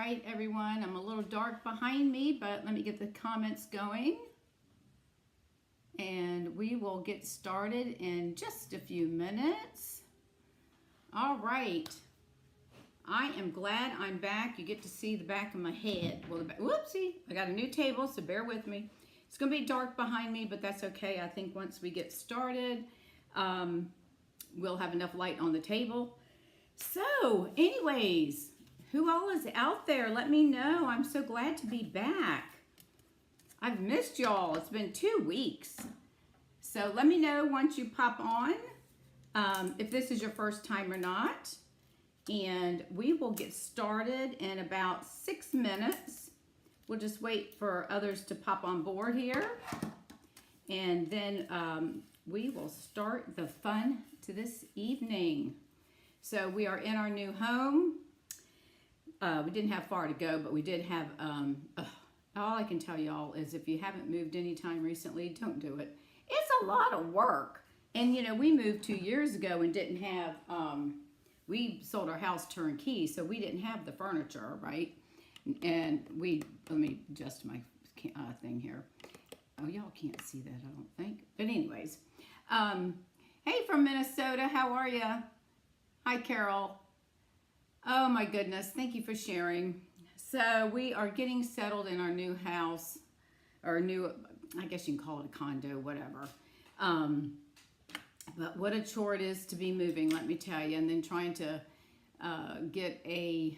right, everyone. I'm a little dark behind me, but let me get the comments going. And we will get started in just a few minutes. All right. I am glad I'm back. You get to see the back of my head. Well, whoopsie, I got a new table, so bear with me. It's going to be dark behind me, but that's okay. I think once we get started, we'll have enough light on the table. So, anyways, who all is out there? Let me know. I'm so glad to be back. I've missed y'all. It's been 2 weeks. So let me know once you pop on if this is your first time or not. And we will get started in about 6 minutes. We'll just wait for others to pop on board here. And then we will start the fun to this evening. So we are in our new home. We didn't have far to go, but we did have, all I can tell y'all is if you haven't moved anytime recently, don't do it. It's a lot of work. And you know, we moved 2 years ago and didn't have, we sold our house turnkey, so we didn't have the furniture, right? And let me adjust my thing here. Oh, y'all can't see that, I don't think. But anyways, hey from Minnesota, how are you? Hi, Carol. Oh my goodness, thank you for sharing. So we are getting settled in our new house, or new, I guess you can call it a condo, whatever. But what a chore it is to be moving, let me tell you. And then trying to get a,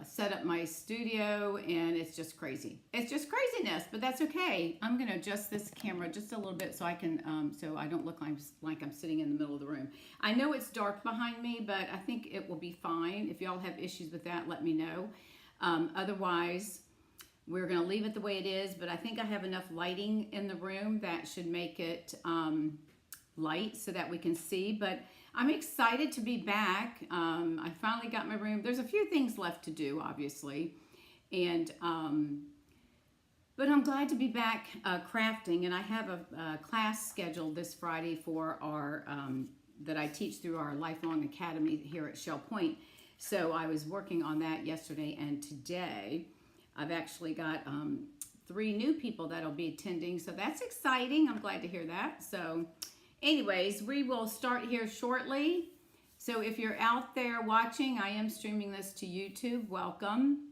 set up my studio, and it's just crazy. It's just craziness, but that's okay. I'm gonna adjust this camera just a little bit so I can, so I don't look like I'm sitting in the middle of the room. I know it's dark behind me, but I think it will be fine. If y'all have issues with that, let me know. Otherwise, we're gonna leave it the way it is, but I think I have enough lighting in the room that should make it light so that we can see. But I'm excited to be back. I finally got my room. There's a few things left to do, obviously, and but I'm glad to be back crafting. And I have a class scheduled this Friday for our that I teach through our Lifelong Academy here at Shell Point. So I was working on that yesterday and today. I've actually got 3 new people that'll be attending, so that's exciting. I'm glad to hear that. So anyways, we will start here shortly. So if you're out there watching, I am streaming this to YouTube. Welcome.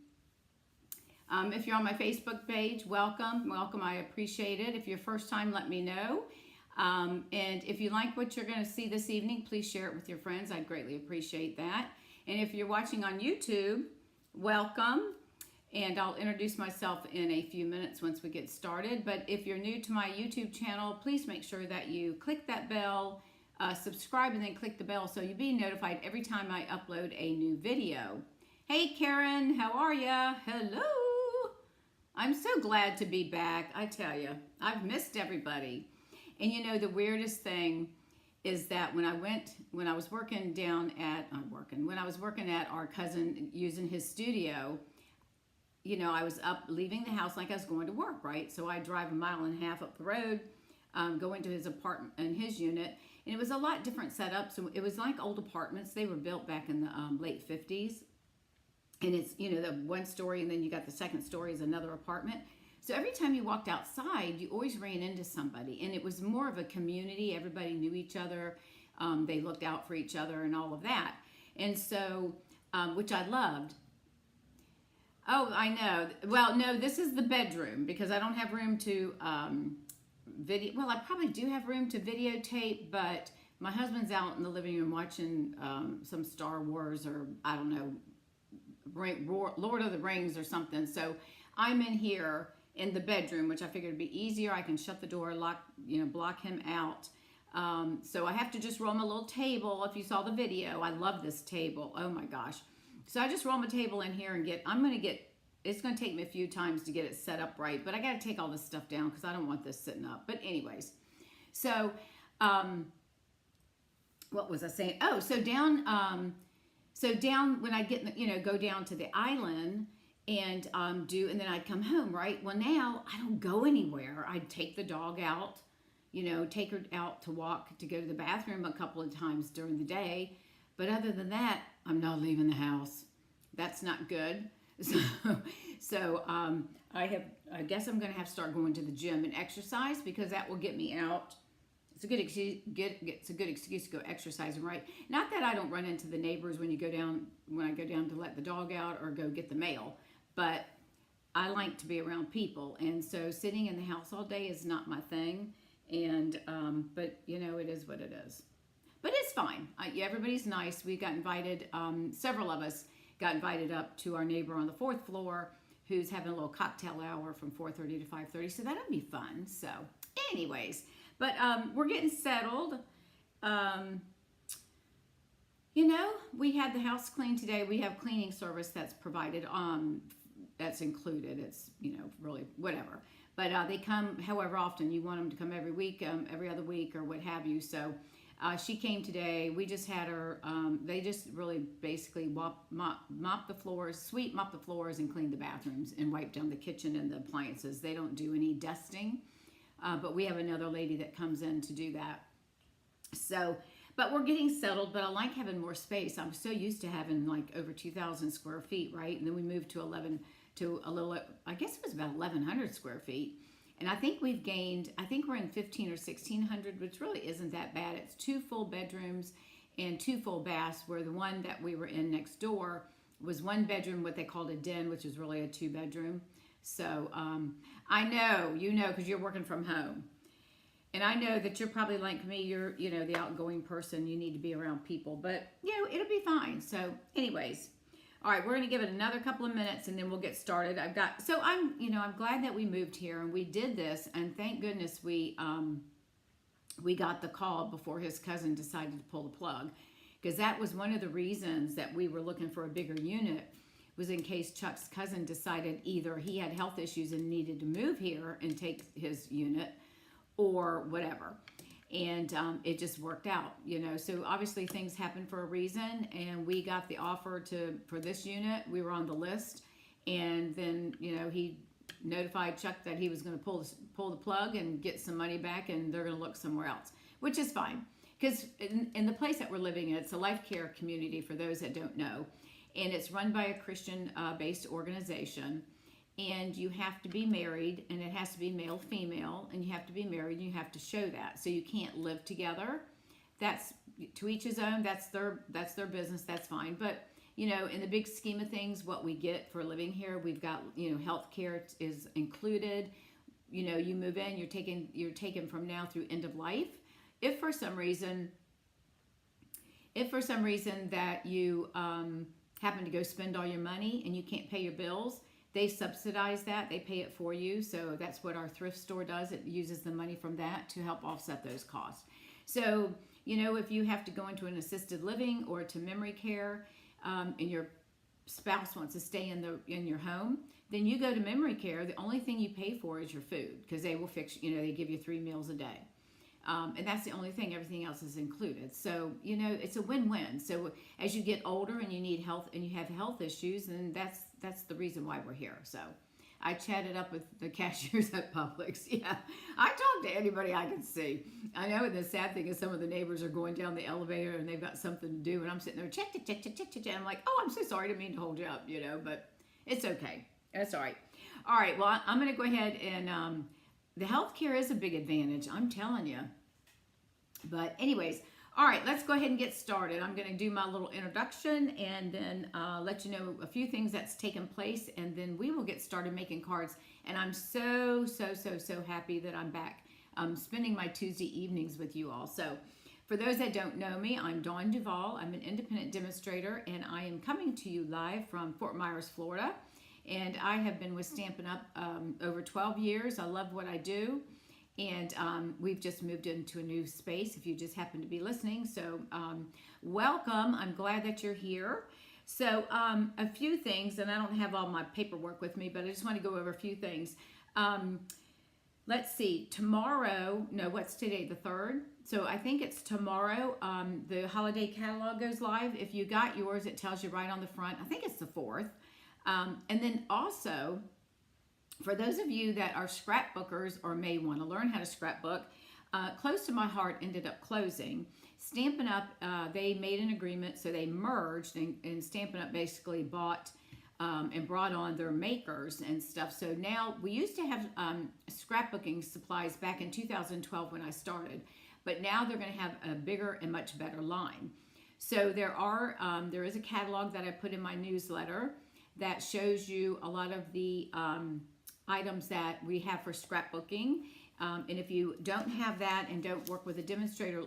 If you're on my Facebook page, welcome. Welcome, I appreciate it. If you're first time, let me know. And if you like what you're going to see this evening, please share it with your friends. I'd greatly appreciate that. And if you're watching on YouTube, welcome. And I'll introduce myself in a few minutes once we get started. But if you're new to my YouTube channel, please make sure that you click that bell, subscribe, and then click the bell so you'll be notified every time I upload a new video. Hey Karen, how are ya? Hello. I'm so glad to be back. I tell you, I've missed everybody. And you know, the weirdest thing is that when I was working at our cousin using his studio, you know, I was up leaving the house like I was going to work, right? So I drive 1.5 miles up the road, go into his apartment and his unit, and it was a lot different setup. So it was like old apartments. They were built back in the late 50s. And it's, you know, the 1 story, and then you got the 2nd story is another apartment. So every time you walked outside, you always ran into somebody, and it was more of a community. Everybody knew each other. They looked out for each other and all of that. And so, which I loved. Oh, I know. Well, no, this is the bedroom because I don't have room to video. Well, I probably do have room to videotape, but my husband's out in the living room watching some Star Wars or, I don't know, Lord of the Rings or something. So I'm in here in the bedroom, which I figured would be easier. I can shut the door, lock, you know, block him out. So I have to just roll my little table. If you saw the video, I love this table. Oh my gosh. So I just roll my table in here and it's going to take me a few times to get it set up right, but I got to take all this stuff down because I don't want this sitting up. But anyways, so what was I saying? Oh, so down when I get, you know, go down to the island and and then I'd come home, right? Well, now I don't go anywhere. I'd take the dog out, you know, take her out to walk, to go to the bathroom a couple of times during the day. But other than that, I'm not leaving the house. That's not good. I guess I'm going to have to start going to the gym and exercise because that will get me out. It's a good excuse. It's a good excuse to go exercising, right? Not that I don't run into the neighbors when I go down to let the dog out or go get the mail, but I like to be around people, and so sitting in the house all day is not my thing. And but you know, it is what it is. But it's fine. Everybody's nice. We got invited. Several of us got invited up to our neighbor on the fourth floor, who's having a little cocktail hour from 4:30 to 5:30. So that'll be fun. So, anyways, but we're getting settled. You know, we had the house cleaned today. We have cleaning service that's provided. That's included. It's, you know, really whatever. But they come however often you want them to come, every week, every other week, or what have you. So she came today. We just had her. They just really basically mop the floors, sweep mop the floors, and clean the bathrooms and wipe down the kitchen and the appliances. They don't do any dusting, but we have another lady that comes in to do that. So, but we're getting settled. But I like having more space. I'm so used to having like over 2,000 square feet, right? And then we moved to a little, I guess it was about 1,100 square feet. And I think we've gained, I think we're in 15 or 1,600, which really isn't that bad. It's 2 full bedrooms and 2 full baths, where the one that we were in next door was 1 bedroom, what they called a den, which is really a 2 bedroom. So I know, you know, because you're working from home. And I know that you're probably like me, you're, you know, the outgoing person. You need to be around people, but, you know, it'll be fine. So anyways, all right, we're going to give it another couple of minutes and then we'll get started. I'm glad that we moved here and we did this. And thank goodness we got the call before his cousin decided to pull the plug, because that was one of the reasons that we were looking for a bigger unit, was in case Chuck's cousin decided either he had health issues and needed to move here and take his unit, or whatever. And it just worked out, you know. So obviously things happen for a reason, and we got the offer for this unit. We were on the list, and then, you know, he notified Chuck that he was going to pull the plug and get some money back, and they're going to look somewhere else, which is fine, because in the place that we're living in, it's a life care community for those that don't know, and it's run by a Christian based organization. And you have to be married, and it has to be male, female, and you have to be married, and you have to show that. So you can't live together. That's to each his own. That's their business. That's fine. But, you know, in the big scheme of things, what we get for living here, we've got, you know, health care is included. You know, you move in, you're taken from now through end of life. If for some reason that you happen to go spend all your money and you can't pay your bills, they subsidize that. They pay it for you. So that's what our thrift store does. It uses the money from that to help offset those costs. So, you know, if you have to go into an assisted living or to memory care, and your spouse wants to stay in your home, then you go to memory care. The only thing you pay for is your food, because they will fix, you know, they give you 3 meals a day. And that's the only thing. Everything else is included. So, you know, it's a win-win. So as you get older and you need health and you have health issues, then that's the reason why we're here. So I chatted up with the cashiers at Publix. Yeah, I talk to anybody I can see. I know, and the sad thing is some of the neighbors are going down the elevator and they've got something to do, and I'm sitting there, check. And I'm like, oh, I'm so sorry, I didn't mean to hold you up, you know, but it's okay. That's all right. All right, well, I'm going to go ahead and the healthcare is a big advantage, I'm telling you. But anyways, all right, let's go ahead and get started. I'm going to do my little introduction and then let you know a few things that's taken place, and then we will get started making cards. And I'm so happy that I'm back spending my Tuesday evenings with you all. So for those that don't know me, I'm Dawn Duvall. I'm an independent demonstrator, and I am coming to you live from Fort Myers, Florida. And I have been with Stampin' Up! Over 12 years. I love what I do. And we've just moved into a new space, if you just happen to be listening. So welcome. I'm glad that you're here. So a few things, and I don't have all my paperwork with me, but I just want to go over a few things. Let's see. What's today? The 3rd? So I think it's tomorrow. The holiday catalog goes live. If you got yours, it tells you right on the front. I think it's the 4th. And then also, for those of you that are scrapbookers or may want to learn how to scrapbook, Close to My Heart ended up closing. Stampin' Up, they made an agreement, so they merged, and Stampin' Up basically bought and brought on their makers and stuff. So now we used to have scrapbooking supplies back in 2012 when I started, but now they're going to have a bigger and much better line. So there is a catalog that I put in my newsletter that shows you a lot of the items that we have for scrapbooking. And if you don't have that and don't work with a demonstrator,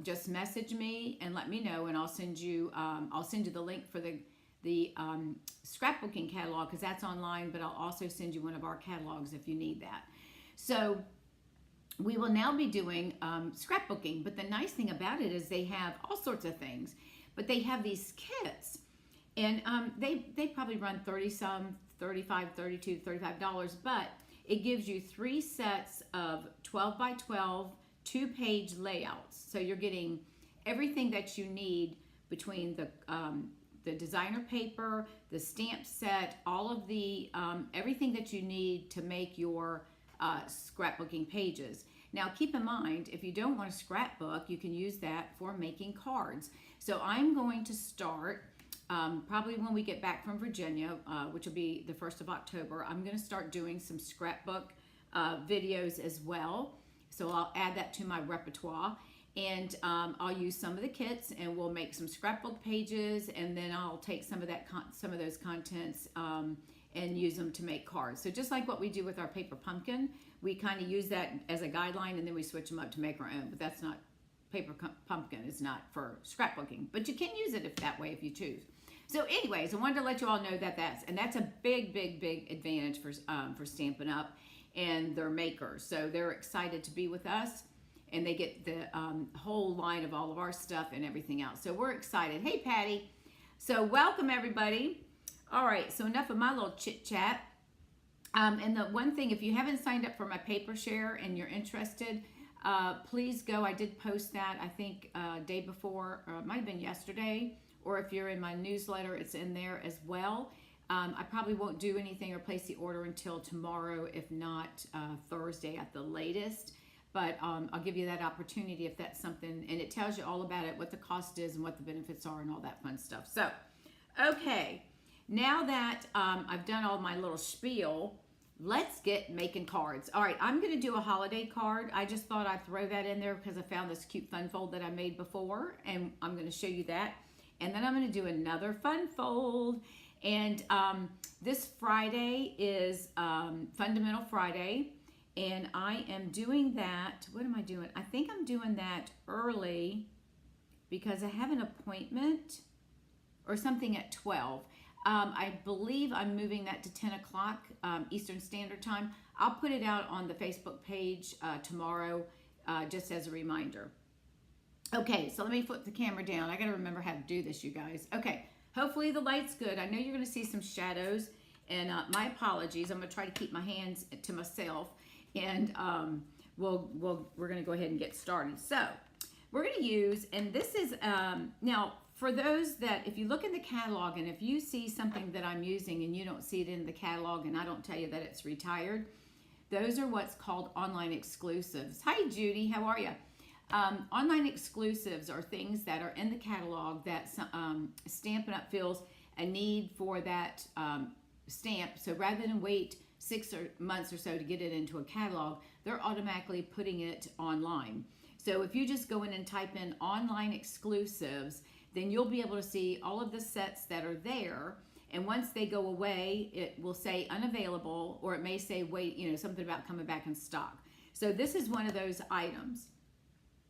just message me and let me know, and I'll send you the link for the scrapbooking catalog, because that's online, but I'll also send you one of our catalogs if you need that. So we will now be doing scrapbooking, but the nice thing about it is they have all sorts of things, but they have these kits, and they probably run $35, $32, $35, but it gives you 3 sets of 12 by 12 2-page layouts. So you're getting everything that you need between the designer paper, the stamp set, all of the everything that you need to make your scrapbooking pages. Now keep in mind, if you don't want a scrapbook, you can use that for making cards. So I'm going to start probably when we get back from Virginia, which will be the 1st of October. I'm going to start doing some scrapbook videos as well. So I'll add that to my repertoire, and I'll use some of the kits, and we'll make some scrapbook pages, and then I'll take some of those contents and use them to make cards. So just like what we do with our paper pumpkin, we kind of use that as a guideline, and then we switch them up to make our own. But that's not, paper pumpkin is not for scrapbooking, but you can use it that way if you choose. So anyways, I wanted to let you all know that's a big advantage for Stampin' Up! And their makers. So they're excited to be with us, and they get the whole line of all of our stuff and everything else. So we're excited. Hey, Patty. So welcome, everybody. All right, so enough of my little chit-chat. And the one thing, if you haven't signed up for my paper share and you're interested, please go. I did post that, I think, day before, or it might have been yesterday, or if you're in my newsletter, it's in there as well. I probably won't do anything or place the order until tomorrow, if not Thursday at the latest. But I'll give you that opportunity if that's something, and it tells you all about it, what the cost is and what the benefits are and all that fun stuff. So, okay, now that I've done all my little spiel, let's get making cards. All right, I'm going to do a holiday card. I just thought I'd throw that in there because I found this cute fun fold that I made before, and I'm going to show you that. And then I'm going to do another fun fold. And this Friday is Fundamental Friday, and I am doing that. What am I doing? I think I'm doing that early because I have an appointment or something at 12. I believe I'm moving that to 10 o'clock Eastern Standard Time. I'll put it out on the Facebook page tomorrow just as a reminder. Okay, so let me flip the camera down. I got to remember how to do this, you guys. Okay. Hopefully the light's good. I know you're going to see some shadows, and my apologies. I'm going to try to keep my hands to myself, and we're going to go ahead and get started. So we're going to use, and this is, now for those that, if you look in the catalog, and if you see something that I'm using and you don't see it in the catalog, and I don't tell you that it's retired, those are what's called online exclusives. Hi, Judy. How are you? Online exclusives are things that are in the catalog that Stampin' Up! Feels a need for that stamp. So rather than wait 6 months or so to get it into a catalog, they're automatically putting it online. So if you just go in and type in online exclusives, then you'll be able to see all of the sets that are there. And once they go away, it will say unavailable, or it may say wait, something about coming back in stock. So this is one of those items.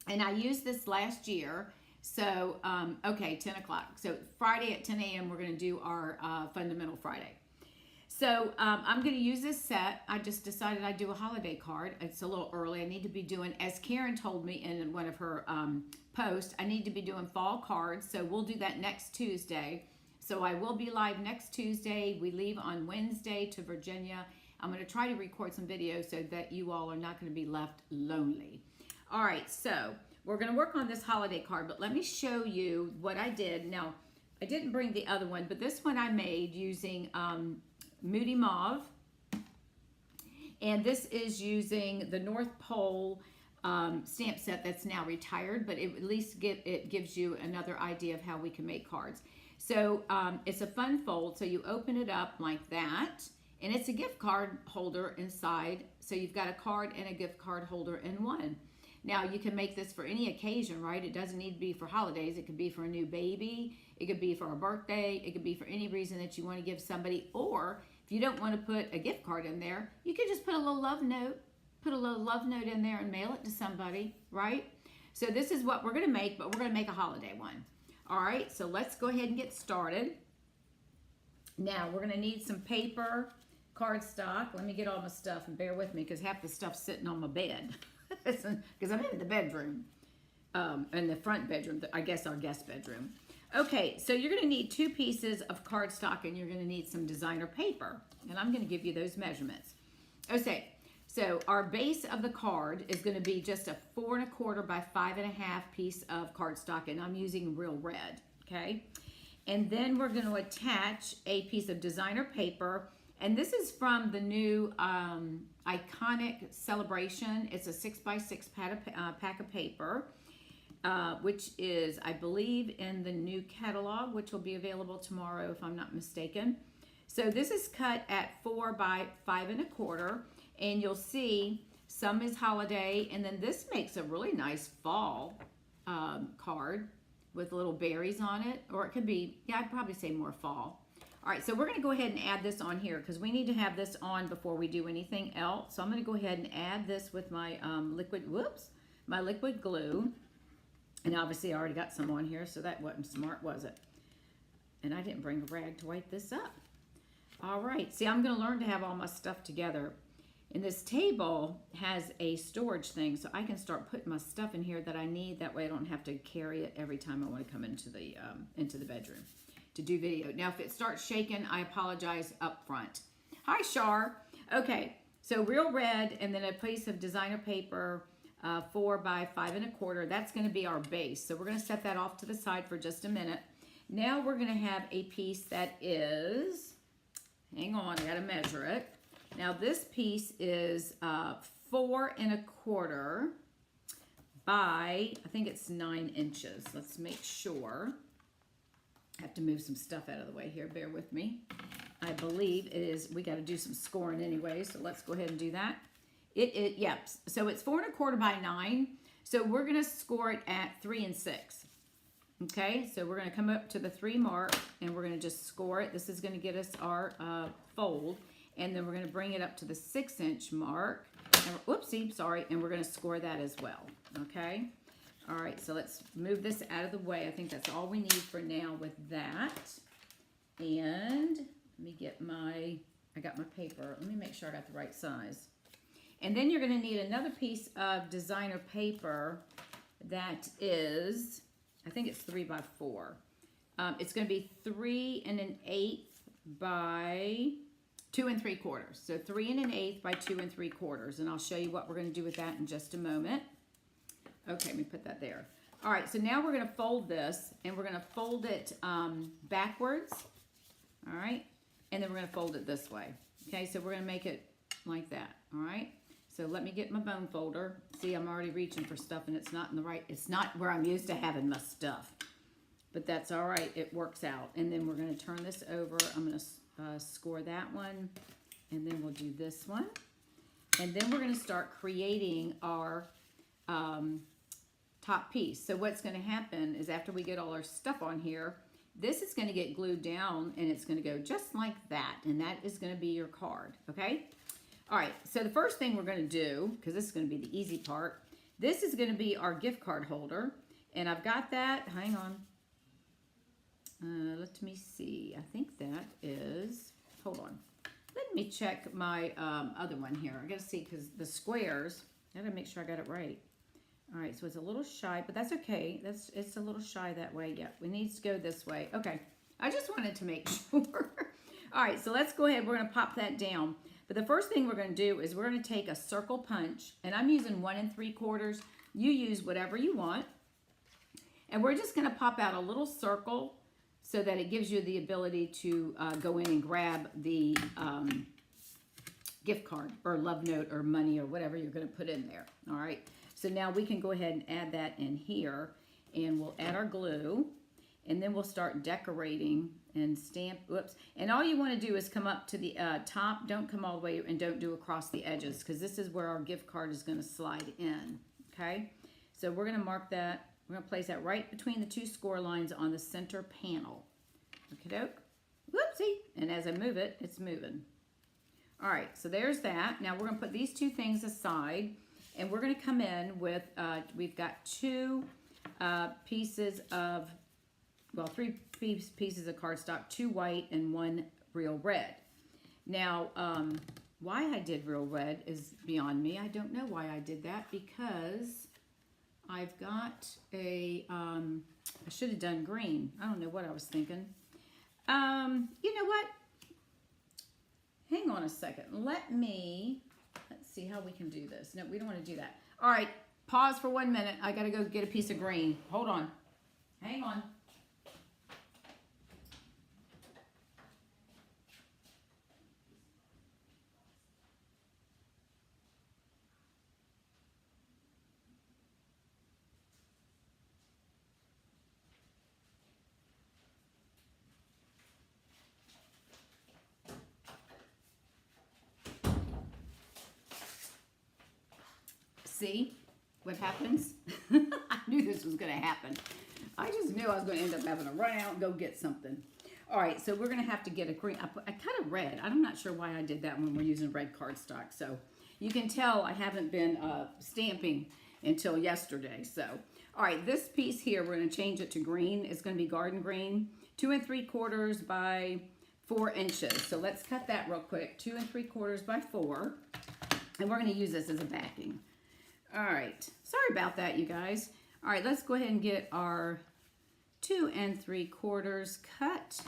And I used this last year. So, okay, 10 o'clock. So Friday at 10 a.m. we're going to do our Fundamental Friday. So I'm going to use this set. I just decided I'd do a holiday card. It's a little early. I need to be doing, as Karen told me in one of her posts, I need to be doing fall cards. So we'll do that next Tuesday. So I will be live next Tuesday. We leave on Wednesday to Virginia. I'm going to try to record some videos so that you all are not going to be left lonely. All right, so we're going to work on this holiday card, but let me show you what I did. Now, I didn't bring the other one, but this one I made using Moody Mauve, and this is using the North Pole stamp set that's now retired, but it at least it gives you another idea of how we can make cards. So it's a fun fold. So you open it up like that, and it's a gift card holder inside. So you've got a card and a gift card holder in one. Now you can make this for any occasion, right? It doesn't need to be for holidays. It could be for a new baby. It could be for a birthday. It could be for any reason that you want to give somebody. Or if you don't want to put a gift card in there, you could just put a little love note. Put a little love note in there and mail it to somebody, right? So this is what we're going to make, but we're going to make a holiday one. All right, so let's go ahead and get started. Now we're going to need some paper, cardstock. Let me get all my stuff, and bear with me because half the stuff's sitting on my bed because I'm in the bedroom, in the front bedroom, I guess our guest bedroom. Okay, so you're going to need 2 pieces of cardstock, and you're going to need some designer paper, and I'm going to give you those measurements. Okay. So our base of the card is going to be just a 4 1/4 by 5 1/2 piece of cardstock, and I'm using real red, okay? And then we're going to attach a piece of designer paper, and this is from the new Iconic Celebration. It's a 6 by 6 pack of paper, which is, I believe, in the new catalog, which will be available tomorrow if I'm not mistaken. So this is cut at 4 by 5 1/4. And you'll see some is holiday, and then this makes a really nice fall card with little berries on it, or it could be, yeah, I'd probably say more fall. All right, so we're gonna go ahead and add this on here because we need to have this on before we do anything else. So I'm gonna go ahead and add this with my my liquid glue. And obviously I already got some on here, so that wasn't smart, was it? And I didn't bring a rag to wipe this up. All right, see, I'm gonna learn to have all my stuff together. And this table has a storage thing, so I can start putting my stuff in here that I need. That way I don't have to carry it every time I want to come into the bedroom to do video. Now, if it starts shaking, I apologize up front. Hi, Shar. Okay, so real red, and then a piece of designer paper, 4 by 5 1/4. That's going to be our base. So we're going to set that off to the side for just a minute. Now we're going to have a piece that is, hang on, I got to measure it. Now this piece is 4 1/4 by, I think it's 9 inches. Let's make sure. I have to move some stuff out of the way here. Bear with me. I believe it is, we got to do some scoring anyway, so let's go ahead and do that. Yep, so it's 4 1/4 by 9. So we're going to score it at 3 6. Okay, so we're going to come up to the 3 mark, and we're going to just score it. This is going to get us our fold. And then we're going to bring it up to the 6 inch mark. And whoopsie, sorry. And we're going to score that as well. Okay. All right. So let's move this out of the way. I think that's all we need for now with that. And let me get I got my paper. Let me make sure I got the right size. And then you're going to need another piece of designer paper that is, I think it's 3 by 4. It's going to be 3 1/8 by 2 3/4. So 3 1/8 by 2 3/4. And I'll show you what we're going to do with that in just a moment. Okay, let me put that there. All right, so now we're going to fold this, and we're going to fold it backwards. All right, and then we're going to fold it this way. Okay, so we're going to make it like that. All right, so let me get my bone folder. See, I'm already reaching for stuff, and it's not in the right, it's not where I'm used to having my stuff. But that's all right, it works out. And then we're going to turn this over. I'm going to score that one, and then we'll do this one, and then we're going to start creating our top piece. So what's going to happen is after we get all our stuff on here, this is going to get glued down, and it's going to go just like that, and that is going to be your card. Okay, all right, so the first thing we're going to do, because this is going to be the easy part, this is going to be our gift card holder, and I've got that, hang on. Let me see. I think that is, hold on. Let me check my other one here. I got to see, because the squares, I got to make sure I got it right. All right, so it's a little shy, but that's okay. It's a little shy that way. Yeah, we need to go this way. Okay, I just wanted to make sure. All right, so let's go ahead. We're going to pop that down. But the first thing we're going to do is we're going to take a circle punch, and I'm using 1 3/4. You use whatever you want. And we're just going to pop out a little circle so that it gives you the ability to go in and grab the gift card or love note or money or whatever you're going to put in there. All right. So now we can go ahead and add that in here, and we'll add our glue, and then we'll start decorating and stamp. Whoops. And all you want to do is come up to the top. Don't come all the way, and don't do across the edges, because this is where our gift card is going to slide in. Okay? So we're going to mark that. We're going to place that right between the two score lines on the center panel. Okie-doke. Whoopsie. And as I move it, it's moving. All right, so there's that. Now we're going to put these two things aside, and we're going to come in with, we've got two pieces of, well, three pieces of cardstock, 2 white and 1 real red. Now, why I did real red is beyond me. I don't know why I did that, because I've got a, I should have done green. I don't know what I was thinking. You know what? Hang on a second. Let's see how we can do this. No, we don't want to do that. All right, pause for 1 minute. I got to go get a piece of green. Hold on. Hang on. See what happens? I knew this was going to happen. I just knew I was going to end up having to run out and go get something. All right, so we're going to have to get a green. I cut a red. I'm not sure why I did that when we're using red cardstock. So you can tell I haven't been stamping until yesterday. So, all right, this piece here, we're going to change it to green. It's going to be garden green, 2 3/4 by 4 inches. So let's cut that real quick. 2 3/4 by 4. And we're going to use this as a backing. All right, sorry about that, you guys. All right, let's go ahead and get our 2 3/4 cut.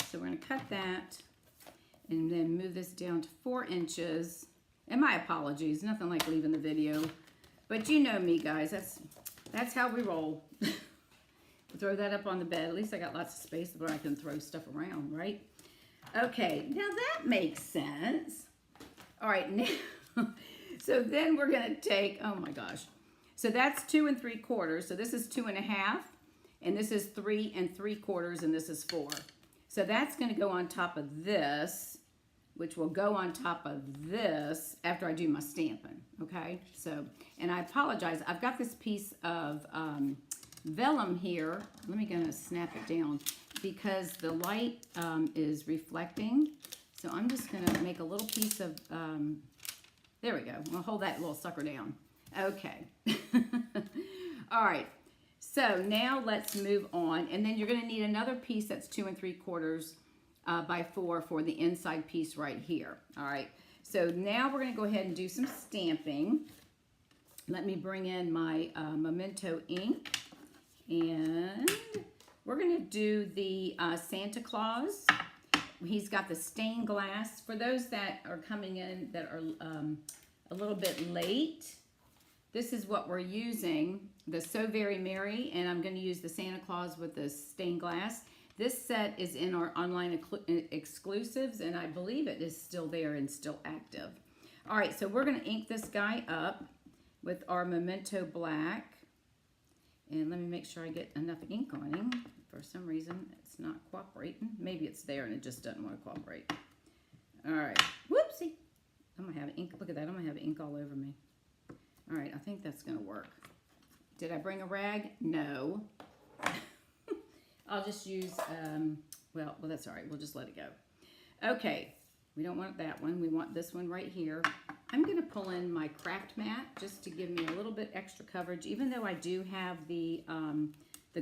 So we're gonna cut that and then move this down to 4 inches. And my apologies, nothing like leaving the video. But you know me, guys, that's how we roll. Throw that up on the bed. At least I got lots of space where I can throw stuff around, right? Okay, now that makes sense. All right, now... So then we're going to take, oh my gosh. So that's 2 3/4. So this is 2 1/2, and this is 3 3/4, and this is 4. So that's going to go on top of this, which will go on top of this after I do my stamping, okay? So, and I apologize. I've got this piece of vellum here. Let me go and snap it down because the light is reflecting. So I'm just going to make a little piece of... there we go. We'll hold that little sucker down. Okay. All right. So now let's move on. And then you're going to need another piece that's 2 3/4 by 4 for the inside piece right here. All right. So now we're going to go ahead and do some stamping. Let me bring in my Memento ink. And we're going to do the Santa Claus. He's got the stained glass. For those that are coming in that are a little bit late, this is what we're using, the So Very Merry, and I'm going to use the Santa Claus with the stained glass. This set is in our online exclusives, and I believe it is still there and still active. All right, so we're going to ink this guy up with our Memento Black. And let me make sure I get enough ink on him. For some reason, it's not cooperating. Maybe it's there and it just doesn't want to cooperate. All right. Whoopsie. I'm going to have ink. Look at that. I'm going to have ink all over me. All right. I think that's going to work. Did I bring a rag? No. I'll just use, well, that's all right. We'll just let it go. Okay. We don't want that one. We want this one right here. I'm going to pull in my craft mat just to give me a little bit extra coverage, even though I do have the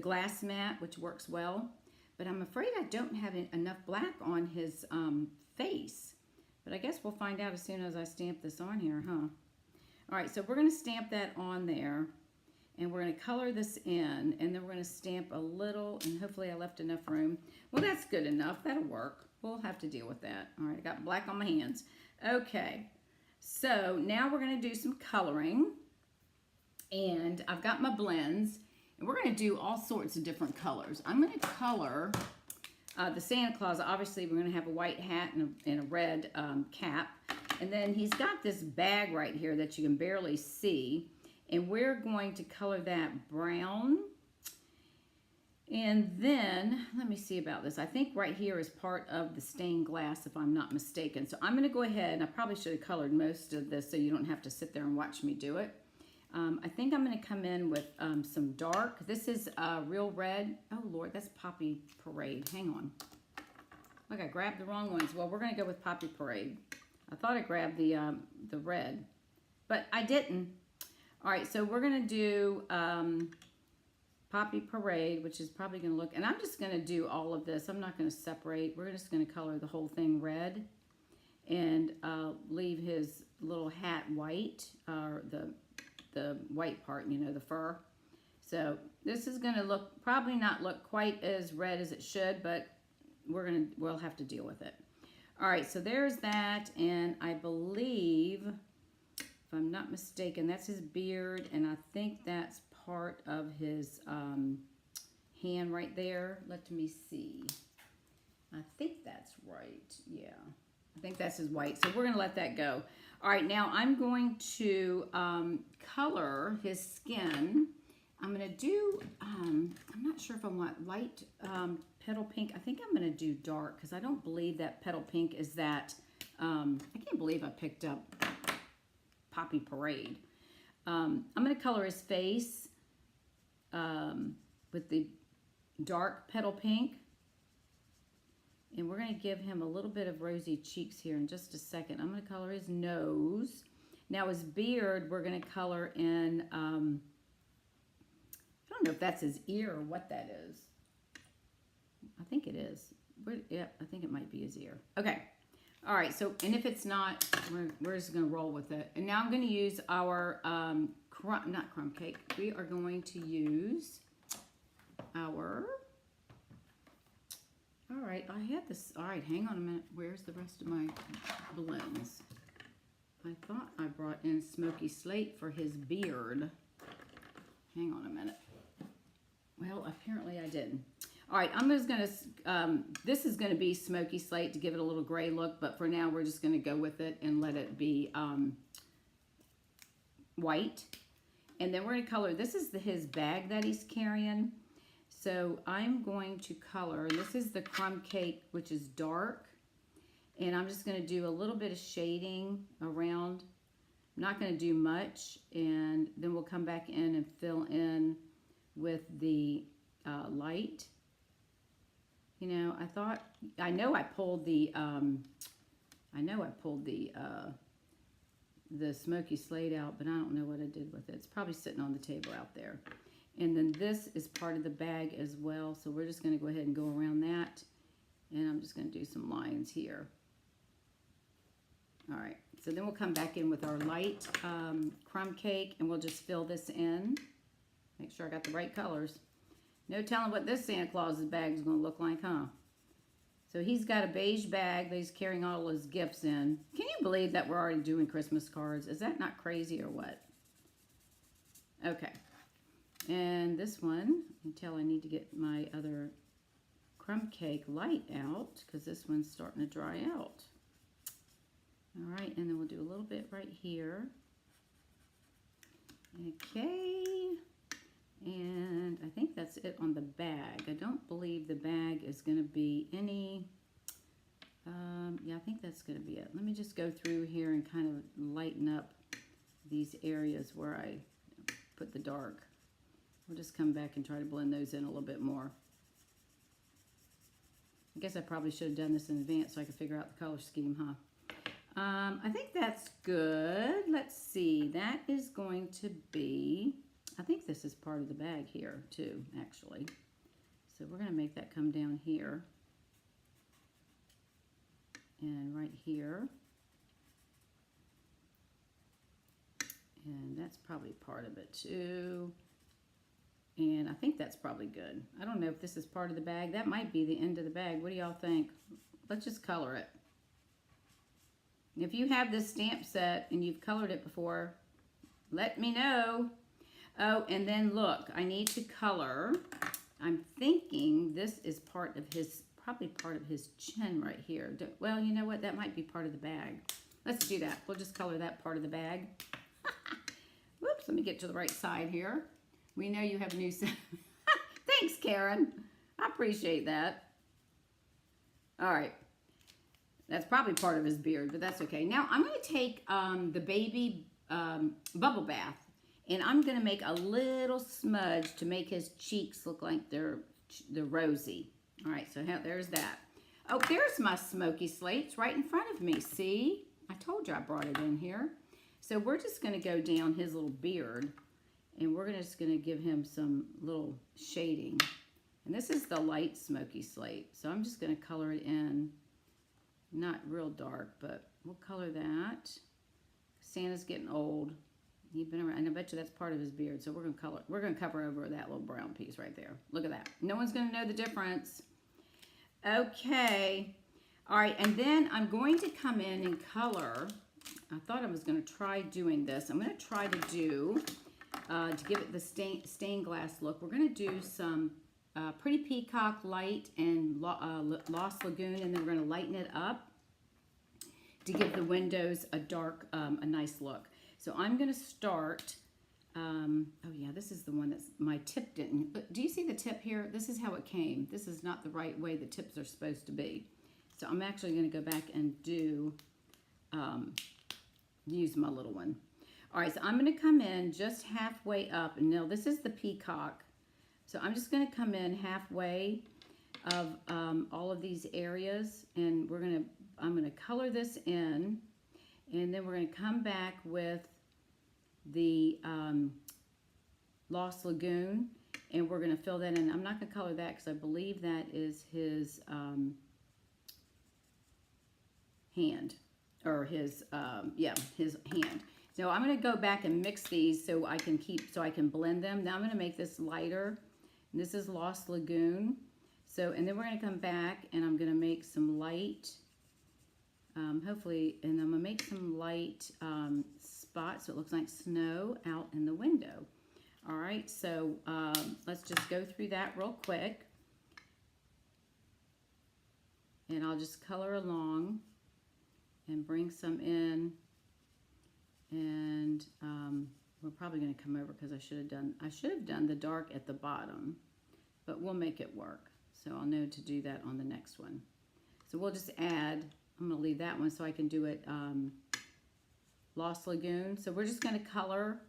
glass mat, which works well. But I'm afraid I don't have enough black on his face. But I guess we'll find out as soon as I stamp this on here, huh? All right, so we're going to stamp that on there. And we're going to color this in. And then we're going to stamp a little. And hopefully I left enough room. Well, that's good enough. That'll work. We'll have to deal with that. All right, I got black on my hands. Okay, so now we're going to do some coloring. And I've got my blends. And we're going to do all sorts of different colors. I'm going to color the Santa Claus. Obviously, we're going to have a white hat and a red cap. And then he's got this bag right here that you can barely see. And we're going to color that brown. And then, let me see about this. I think right here is part of the stained glass, if I'm not mistaken. So I'm going to go ahead, and I probably should have colored most of this so you don't have to sit there and watch me do it. I think I'm going to come in with some dark. This is real red. Oh, Lord, that's Poppy Parade. Hang on. Look, I grabbed the wrong ones. Well, we're going to go with Poppy Parade. I thought I grabbed the red, but I didn't. All right, so we're going to do Poppy Parade, which is probably going to look, and I'm just going to do all of this. I'm not going to separate. We're just going to color the whole thing red and leave his little hat white, or the white part, you know, the fur. So this is going to look, probably not look quite as red as it should, but we'll have to deal with it. All right, so there's that, and I believe, if I'm not mistaken, that's his beard, and I think that's part of his hand right there. Let me see. I think that's right. Yeah, I think that's his white. So we're going to let that go. All right, now I'm going to color his skin. I'm going to do, I'm not sure if I want light petal pink. I think I'm going to do dark because I don't believe that petal pink is that, I can't believe I picked up Poppy Parade. I'm going to color his face with the dark petal pink. And we're going to give him a little bit of rosy cheeks here in just a second. I'm going to color his nose. Now his beard, we're going to color in, I don't know if that's his ear or what that is. I think it is. Yep, I think it might be his ear. Okay. All right, so, and if it's not, we're just going to roll with it. And now I'm going to use our, not crumb cake. We are going to use our, all right, I had this, all right, hang on a minute. Where's the rest of my blends? I thought I brought in Smoky Slate for his beard. Hang on a minute. Well, apparently I didn't. All right, I'm just going to, this is going to be Smoky Slate to give it a little gray look, but for now we're just going to go with it and let it be white. And then we're going to color, this is his bag that he's carrying. So I'm going to color, this is the crumb cake, which is dark. And I'm just going to do a little bit of shading around. I'm not going to do much. And then we'll come back in and fill in with the light. You know, I know I pulled the Smoky Slate out, but I don't know what I did with it. It's probably sitting on the table out there. And then this is part of the bag as well. So we're just going to go ahead and go around that. And I'm just going to do some lines here. All right. So then we'll come back in with our light crumb cake, and we'll just fill this in. Make sure I got the right colors. No telling what this Santa Claus's bag is going to look like, huh? So he's got a beige bag that he's carrying all his gifts in. Can you believe that we're already doing Christmas cards? Is that not crazy or what? Okay. And this one, until I need to get my other crumb cake light out, because this one's starting to dry out. All right, and then we'll do a little bit right here. Okay. And I think that's it on the bag. I don't believe the bag is going to be any, yeah, I think that's going to be it. Let me just go through here and kind of lighten up these areas where I put the dark. We'll just come back and try to blend those in a little bit more. I guess I probably should have done this in advance so I could figure out the color scheme, huh? I think that's good. Let's see. That is going to be, I think this is part of the bag here too, actually. So we're going to make that come down here. And right here. And that's probably part of it too. And I think that's probably good. I don't know if this is part of the bag. That might be the end of the bag. What do y'all think? Let's just color it. If you have this stamp set and you've colored it before, let me know. Oh, and then look, I need to color. I'm thinking this is part of his, probably part of his chin right here. Well, you know what? That might be part of the bag. Let's do that. We'll just color that part of the bag. Whoops. Oops, let me get to the right side here. We know you have new Thanks, Karen. I appreciate that. All right. That's probably part of his beard, but that's okay. Now I'm going to take the baby bubble bath, and I'm going to make a little smudge to make his cheeks look like they're rosy. All right, so there's that. Oh, there's my smoky slates right in front of me. See? I told you I brought it in here. So we're just going to go down his little beard, and we're just going to give him some little shading. And this is the light smoky slate. So I'm just going to color it in. Not real dark, but we'll color that. Santa's getting old. He's been around, and I bet you that's part of his beard. So we're going to cover over that little brown piece right there. Look at that. No one's going to know the difference. Okay. All right, and then I'm going to come in and color. I thought I was going to try doing this. I'm going to try to do, to give it the stained glass look, we're going to do some Pretty Peacock Light and Lost Lagoon, and then we're going to lighten it up to give the windows a nice look. So I'm going to start, oh yeah, this is the one that's, my tip didn't, do you see the tip here? This is how it came. This is not the right way the tips are supposed to be. So I'm actually going to go back and do, use my little one. All right, so I'm going to come in just halfway up, and now this is the peacock. So I'm just going to come in halfway of all of these areas, and I'm going to color this in, and then we're going to come back with the Lost Lagoon, and we're going to fill that in. I'm not going to color that because I believe that is his hand, or his his hand. So I'm going to go back and mix these so I can blend them. Now I'm going to make this lighter. This is Lost Lagoon. So, and then we're going to come back and I'm going to make some light, hopefully, and I'm going to make some light spots so it looks like snow out in the window. All right, so let's just go through that real quick. And I'll just color along and bring some in. And we're probably going to come over because I should have done the dark at the bottom, but we'll make it work. So I'll know to do that on the next one. So we'll just add, I'm going to leave that one so I can do it Lost Lagoon. So we're just going to color,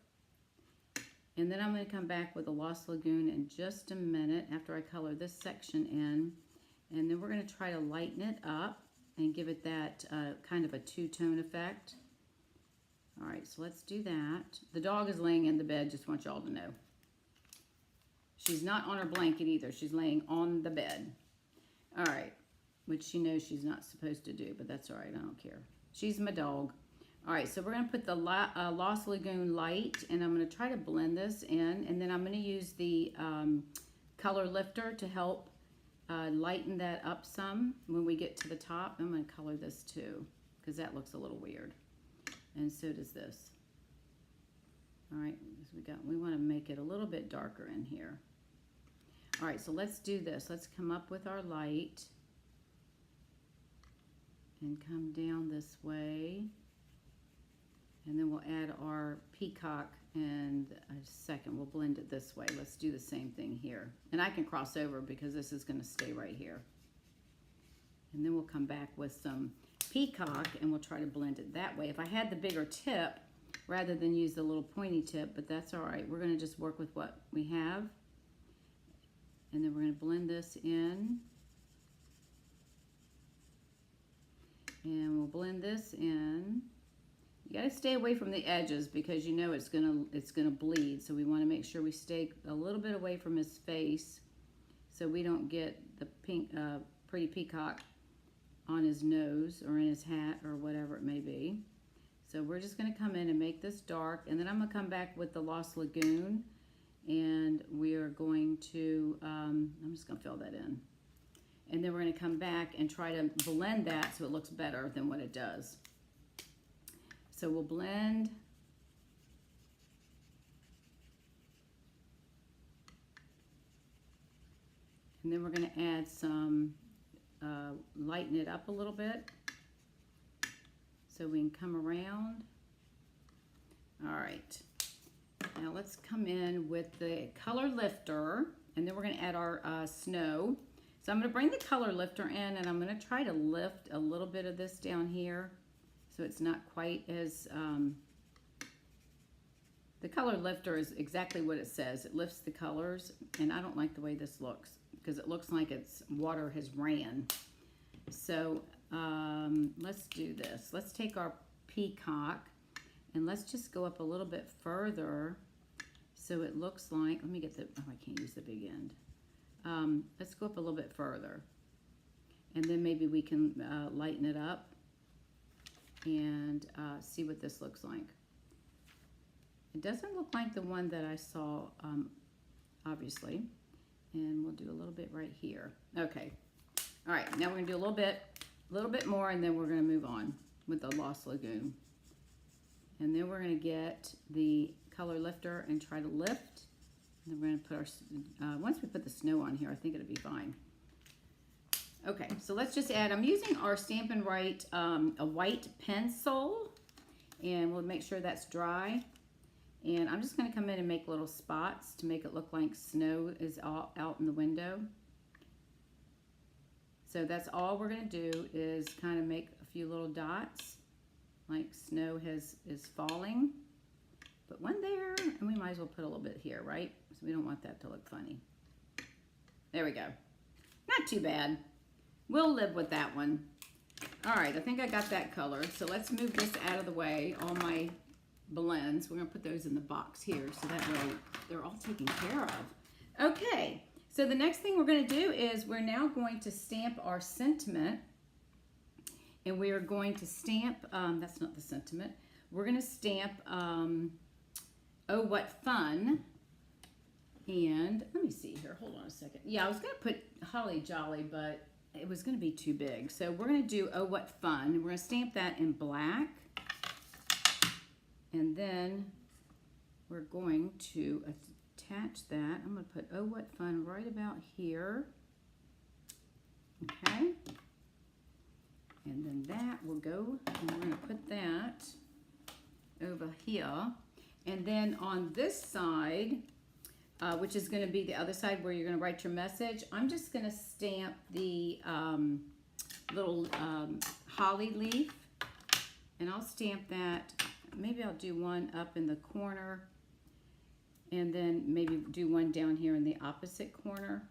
and then I'm going to come back with the Lost Lagoon in just a minute after I color this section in, and then we're going to try to lighten it up and give it that kind of a two-tone effect. All right, so let's do that. The dog is laying in the bed, just want y'all to know. She's not on her blanket either. She's laying on the bed. All right, which she knows she's not supposed to do, but that's all right. I don't care. She's my dog. All right, so we're going to put the Lost Lagoon light, and I'm going to try to blend this in, and then I'm going to use the color lifter to help lighten that up some when we get to the top. I'm going to color this too because that looks a little weird. And so does this. All right, we want to make it a little bit darker in here. All right, so let's do this. Let's come up with our light and come down this way. And then we'll add our peacock in a second. We'll blend it this way. Let's do the same thing here. And I can cross over because this is going to stay right here. And then we'll come back with some peacock and we'll try to blend it that way. If I had the bigger tip rather than use the little pointy tip, but that's all right. We're going to just work with what we have, and then we're going to blend this in, and we'll blend this in. You got to stay away from the edges because you know it's gonna bleed, so we want to make sure we stay a little bit away from his face so we don't get the pink Pretty Peacock on his nose or in his hat or whatever it may be. So we're just going to come in and make this dark, and then I'm going to come back with the Lost Lagoon, and we are going to, I'm just going to fill that in. And then we're going to come back and try to blend that so it looks better than what it does. So we'll blend. And then we're going to add some lighten it up a little bit so we can come around. All right, Now let's come in with the color lifter, and then we're going to add our snow. So I'm going to bring the color lifter in, and I'm going to try to lift a little bit of this down here so it's not quite as... the color lifter is exactly what it says. It lifts the colors, and I don't like the way this looks because it looks like it's water has ran. So let's do this. Let's take our peacock and let's just go up a little bit further so it looks like, let me get the, oh, I can't use the big end. Let's go up a little bit further, and then maybe we can lighten it up and see what this looks like. It doesn't look like the one that I saw, obviously, and we'll do a little bit right here. Okay, all right, now we're gonna do a little bit more, and then we're gonna move on with the Lost Lagoon. And then we're gonna get the color lifter and try to lift. And then we're gonna put our, once we put the snow on here, I think it'll be fine. Okay, so let's just add, I'm using our Stampin' Right, a white pencil, and we'll make sure that's dry. And I'm just going to come in and make little spots to make it look like snow is all out in the window. So that's all we're going to do is kind of make a few little dots like snow is falling. Put one there, and we might as well put a little bit here, right? So we don't want that to look funny. There we go. Not too bad. We'll live with that one. All right, I think I got that colored. So let's move this out of the way. All my blends, we're going to put those in the box here so that way they're all taken care of. Okay, so the next thing we're going to do is we're now going to stamp our sentiment, and we are going to stamp, that's not the sentiment, we're going to stamp Oh What Fun. And let me see here, hold on a second. Yeah, I was going to put Holly Jolly, but it was going to be too big. So we're going to do Oh What Fun, and we're going to stamp that in black. And then we're going to attach that. I'm going to put Oh What Fun right about here. Okay. And then that will go, and we're going to put that over here. And then on this side, which is going to be the other side where you're going to write your message, I'm just going to stamp the little holly leaf. And I'll stamp that. Maybe I'll do one up in the corner, and then maybe do one down here in the opposite corner,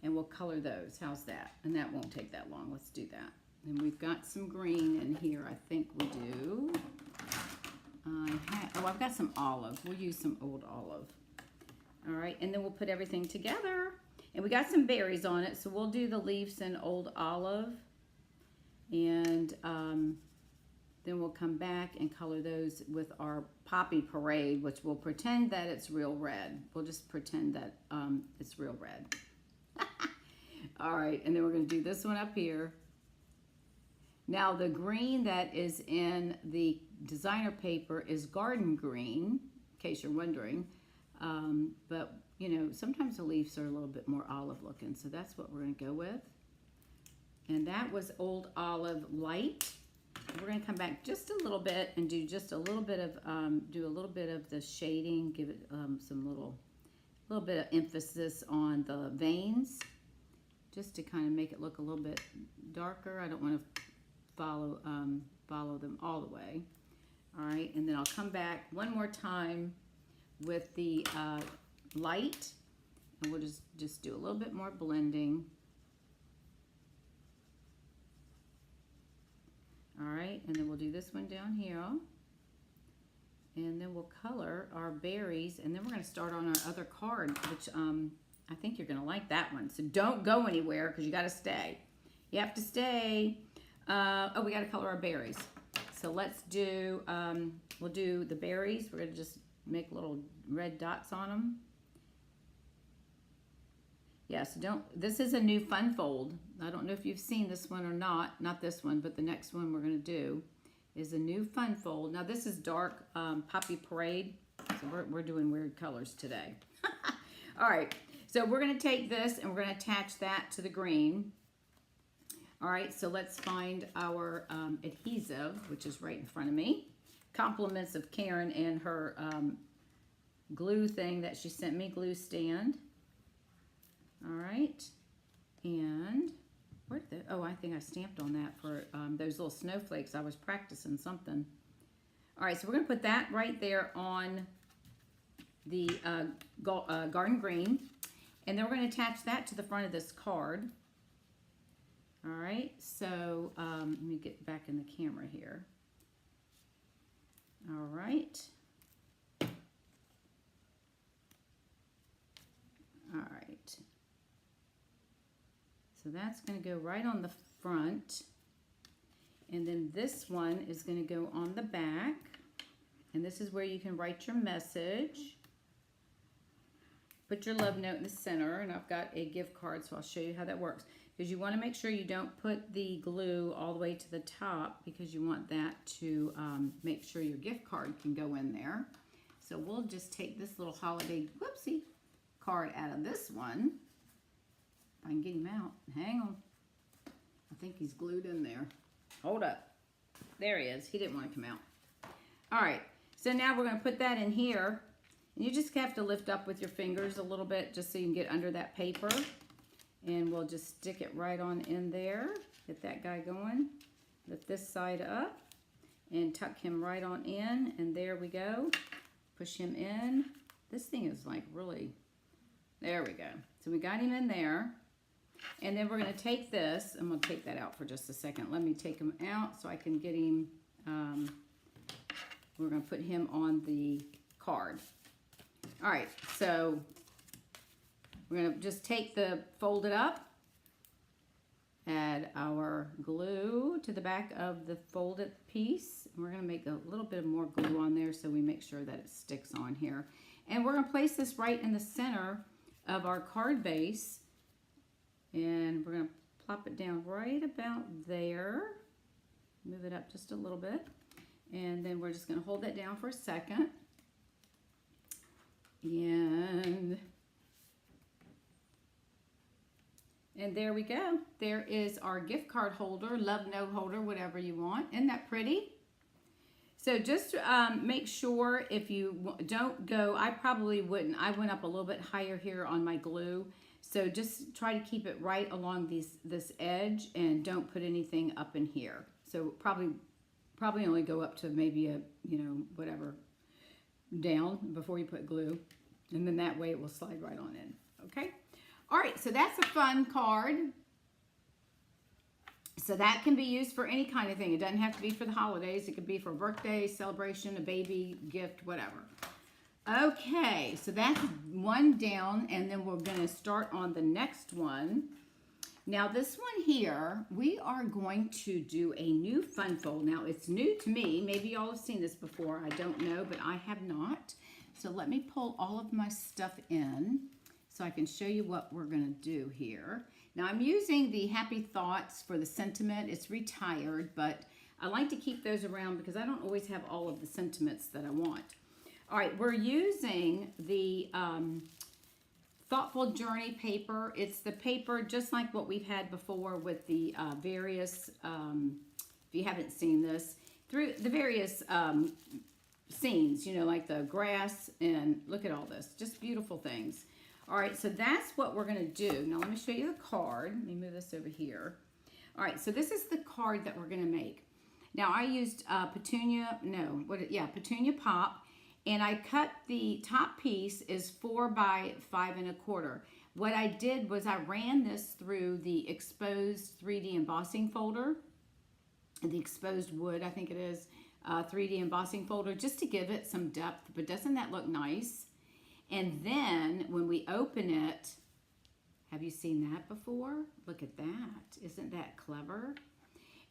and we'll color those. How's that? And that won't take that long. Let's do that. And we've got some green in here, I think we do. Oh, I've got some olive. We'll use some old olive. All right, and then we'll put everything together. And we got some berries on it, so we'll do the leaves in old olive. And then we'll come back and color those with our Poppy Parade, which we'll pretend that it's real red. We'll just pretend that it's real red. All right, and then we're going to do this one up here. Now the green that is in the designer paper is garden green, in case you're wondering. But, you know, sometimes the leaves are a little bit more olive looking, so that's what we're going to go with. And that was Old Olive Light. We're going to come back just a little bit and do just a little bit of the shading, give it some little bit of emphasis on the veins, just to kind of make it look a little bit darker. I don't want to follow them all the way. All right, and then I'll come back one more time with the light, and we'll just do a little bit more blending. All right, and then we'll do this one down here. And then we'll color our berries, and then we're going to start on our other card, which I think you're going to like that one. So don't go anywhere because you got to stay. You have to stay. Oh, we got to color our berries. So let's do, we'll do the berries. We're going to just make little red dots on them. Yes, this is a new fun fold. I don't know if you've seen this one or not this one, but the next one we're going to do is a new fun fold. Now this is dark Poppy Parade, so we're doing weird colors today. All right, so we're going to take this and we're going to attach that to the green. All right, so let's find our adhesive, which is right in front of me. Compliments of Karen and her glue thing that she sent me, glue stand. All right, and where did oh, I think I stamped on that for those little snowflakes. I was practicing something. All right, so we're gonna put that right there on the garden green, and then we're gonna attach that to the front of this card. All right, so let me get back in the camera here. All right. All right. So that's going to go right on the front. And then this one is going to go on the back. And this is where you can write your message. Put your love note in the center. And I've got a gift card, so I'll show you how that works. Because you want to make sure you don't put the glue all the way to the top, because you want that to make sure your gift card can go in there. So we'll just take this little holiday, whoopsie, card out of this one. If I can get him out. Hang on. I think he's glued in there. Hold up. There he is. He didn't want to come out. All right. So now we're going to put that in here. And you just have to lift up with your fingers a little bit just so you can get under that paper. And we'll just stick it right on in there. Get that guy going. Lift this side up and tuck him right on in. And there we go. Push him in. This thing is like really, there we go. So we got him in there. And then we're going to take this. I'm going to take that out for just a second. Let me take him out so I can get him. We're going to put him on the card. All right, so we're going to just take the, fold it up, add our glue to the back of the folded piece. We're going to make a little bit more glue on there so we make sure that it sticks on here. And we're going to place this right in the center of our card base. And we're going to plop it down right about there. Move it up just a little bit. And then we're just going to hold that down for a second. And there we go. There is our gift card holder, love note holder, whatever you want. Isn't that pretty? So just make sure if you don't go, I probably wouldn't. I went up a little bit higher here on my glue. So just try to keep it right along this edge and don't put anything up in here. So probably only go up to maybe a, whatever, down before you put glue. And then that way it will slide right on in. Okay? All right, so that's a fun card. So that can be used for any kind of thing. It doesn't have to be for the holidays. It could be for a birthday, celebration, a baby, gift, whatever. Okay, so that's one down, and then we're going to start on the next one. Now this one here, we are going to do a new fun fold. Now it's new to me. Maybe y'all have seen this before. I don't know, but I have not. So let me pull all of my stuff in so I can show you what we're going to do here. Now I'm using the Happy Thoughts for the sentiment. It's retired, but I like to keep those around because I don't always have all of the sentiments that I want. All right, we're using the Thoughtful Journey paper. It's the paper just like what we've had before with the various, if you haven't seen this, through the various scenes, like the grass, and look at all this, just beautiful things. All right, so that's what we're going to do. Now let me show you the card. Let me move this over here. All right, so this is the card that we're going to make. Now I used Petunia Pop. And I cut the top piece is 4 by 5 1/4. What I did was I ran this through the exposed 3D embossing folder, the exposed wood, I think it is, 3D embossing folder, just to give it some depth. But doesn't that look nice? And then when we open it, have you seen that before? Look at that. Isn't that clever?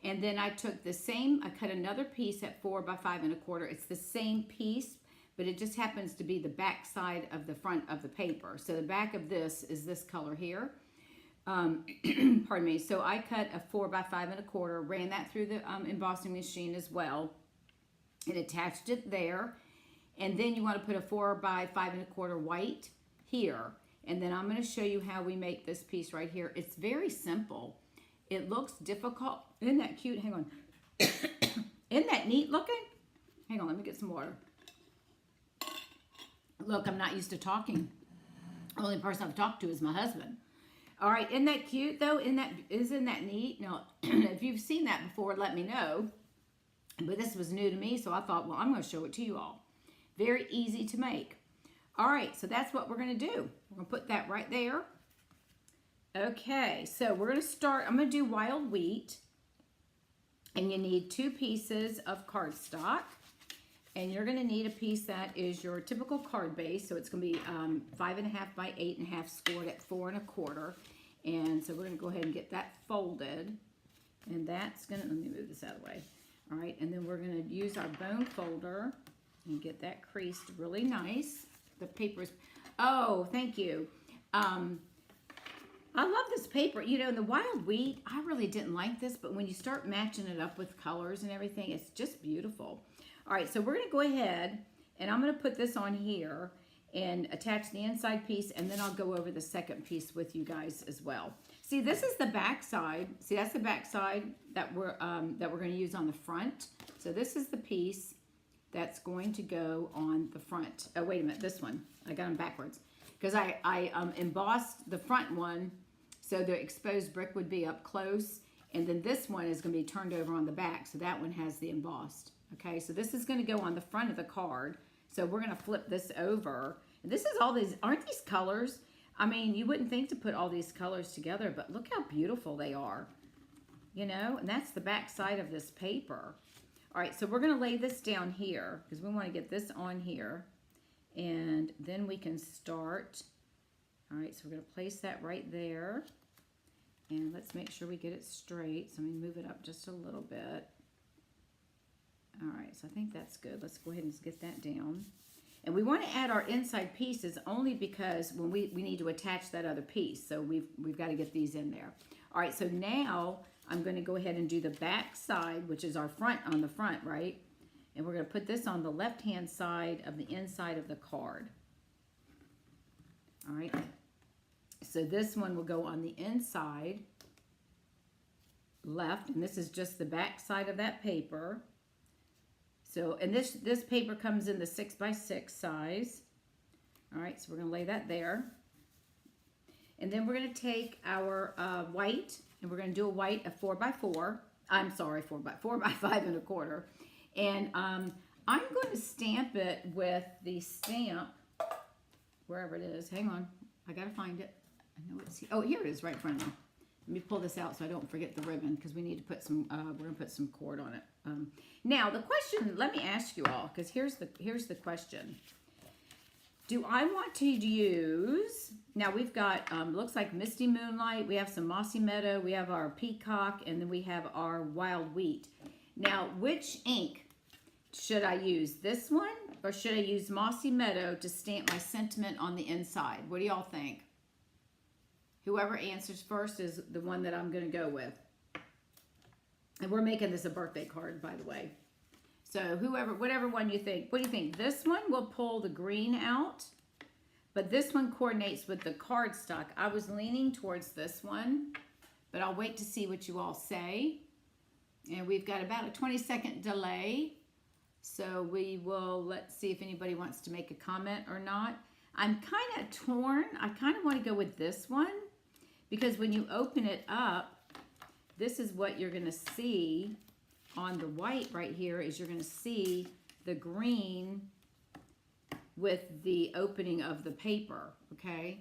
And then I took the same, I cut another piece at 4 by 5 1/4. It's the same piece, but it just happens to be the back side of the front of the paper. So the back of this is this color here. Pardon me. So I cut a 4 by 5 1/4, ran that through the embossing machine as well, and attached it there. And then you want to put a 4 by 5 1/4 white here. And then I'm going to show you how we make this piece right here. It's very simple. It looks difficult. Isn't that cute? Hang on. Isn't that neat looking? Hang on, let me get some water. Look, I'm not used to talking. The only person I've talked to is my husband. All right, isn't that cute though? Isn't that neat? Now, if you've seen that before, let me know. But this was new to me, so I thought, well, I'm going to show it to you all. Very easy to make. All right, so that's what we're going to do. We're going to put that right there. Okay, so we're going to start. I'm going to do wild wheat. And you need 2 pieces of cardstock. And you're going to need a piece that is your typical card base. So it's going to be 5.5 by 8.5 scored at 4 1/4. And so we're going to go ahead and get that folded. And that's going to, let me move this out of the way. All right, and then we're going to use our bone folder and get that creased really nice. The paper's, oh, thank you. I love this paper. You know, the wild wheat, I really didn't like this, but when you start matching it up with colors and everything, it's just beautiful. All right, so we're going to go ahead, and I'm going to put this on here and attach the inside piece, and then I'll go over the second piece with you guys as well. See, this is the back side. See, that's the back side that we're going to use on the front. So this is the piece that's going to go on the front. Oh, wait a minute, this one. I got them backwards because I embossed the front one, so the exposed brick would be up close, and then this one is going to be turned over on the back, so that one has the embossed. Okay, so this is going to go on the front of the card. So we're going to flip this over. And this is all these, aren't these colors? I mean, you wouldn't think to put all these colors together, but look how beautiful they are. You know, and that's the back side of this paper. All right, so we're going to lay this down here because we want to get this on here. And then we can start. All right, so we're going to place that right there. And let's make sure we get it straight. So let me move it up just a little bit. All right, so I think that's good. Let's go ahead and get that down. And we want to add our inside pieces only because when we need to attach that other piece. So we've got to get these in there. All right, so now I'm going to go ahead and do the back side, which is our front on the front, right? And we're going to put this on the left-hand side of the inside of the card. All right. So this one will go on the inside left, and this is just the back side of that paper. So, and this paper comes in the 6 by 6 size. All right, so we're going to lay that there. And then we're going to take our white, and we're going to do a white of 4 by 4. I'm sorry, 4 by 5 1/4. And I'm going to stamp it with the stamp, wherever it is. Hang on, I got to find it. I know it's here. Oh, here it is, right in front of me. Let me pull this out so I don't forget the ribbon because we need to put some. We're gonna put some cord on it. Now the question. Let me ask you all because here's the question. Do I want to use? Now we've got looks like Misty Moonlight. We have some Mossy Meadow. We have our Peacock, and then we have our Wild Wheat. Now, which ink should I use? This one, or should I use Mossy Meadow to stamp my sentiment on the inside? What do y'all think? Whoever answers first is the one that I'm going to go with. And we're making this a birthday card, by the way. So whatever one you think. What do you think? This one will pull the green out, but this one coordinates with the cardstock. I was leaning towards this one, but I'll wait to see what you all say. And we've got about a 20-second delay. So let's see if anybody wants to make a comment or not. I'm kind of torn. I kind of want to go with this one because when you open it up, this is what you're going to see on the white right here is you're going to see the green with the opening of the paper, okay?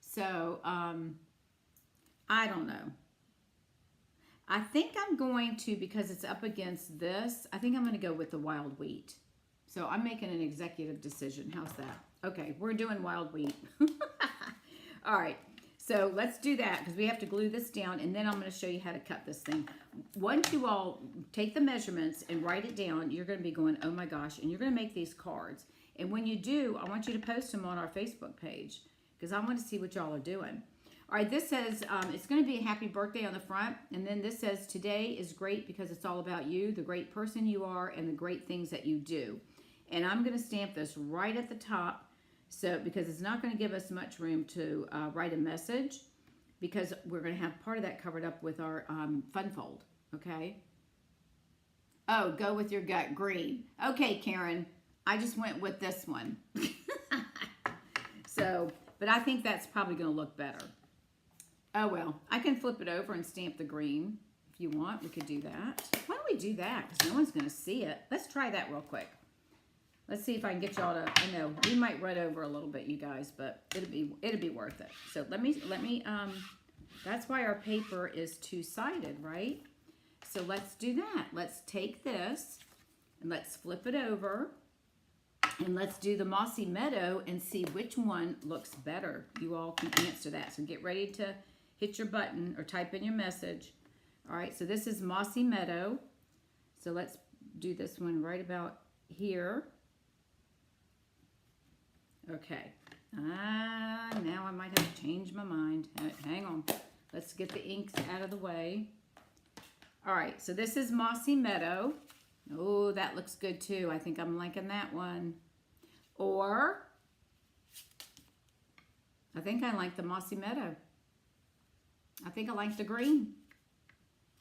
So, I don't know. I think I'm going to, because it's up against this, I think I'm going to go with the wild wheat. So I'm making an executive decision. How's that? Okay, we're doing wild wheat. All right, so let's do that because we have to glue this down, and then I'm going to show you how to cut this thing. Once you all take the measurements and write it down, you're going to be going, oh my gosh, and you're going to make these cards. And when you do, I want you to post them on our Facebook page because I want to see what y'all are doing. All right, this says, it's going to be a happy birthday on the front. And then this says, today is great because it's all about you, the great person you are, and the great things that you do. And I'm going to stamp this right at the top because it's not going to give us much room to write a message because we're going to have part of that covered up with our fun fold, okay? Oh, go with your gut, green. Okay, Karen, I just went with this one. So, but I think that's probably going to look better. Oh, well, I can flip it over and stamp the green. If you want, we could do that. Why don't we do that? Because no one's going to see it. Let's try that real quick. Let's see if I can get y'all to, I know, we might run over a little bit, you guys, but it'll be worth it. So let me, that's why our paper is two-sided, right? So let's do that. Let's take this and let's flip it over and let's do the Mossy Meadow and see which one looks better. You all can answer that. So get ready to hit your button or type in your message. All right, so this is Mossy Meadow. So let's do this one right about here. Okay. Now I might have to change my mind. Hang on. Let's get the inks out of the way. All right, so this is Mossy Meadow. Oh, that looks good too. I think I'm liking that one. Or, I think I like the Mossy Meadow. I think I like the green.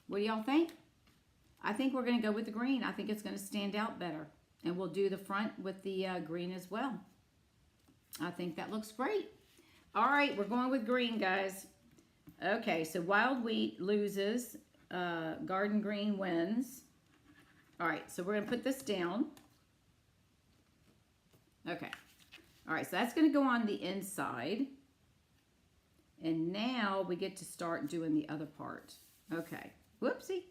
What do y'all think? I think we're going to go with the green. I think it's going to stand out better. And we'll do the front with the green as well. I think that looks great. All right, we're going with green, guys. Okay, so Wild Wheat loses. Garden Green wins. All right, so we're going to put this down. Okay. All right, so that's going to go on the inside. And now we get to start doing the other part. Okay. Whoopsie.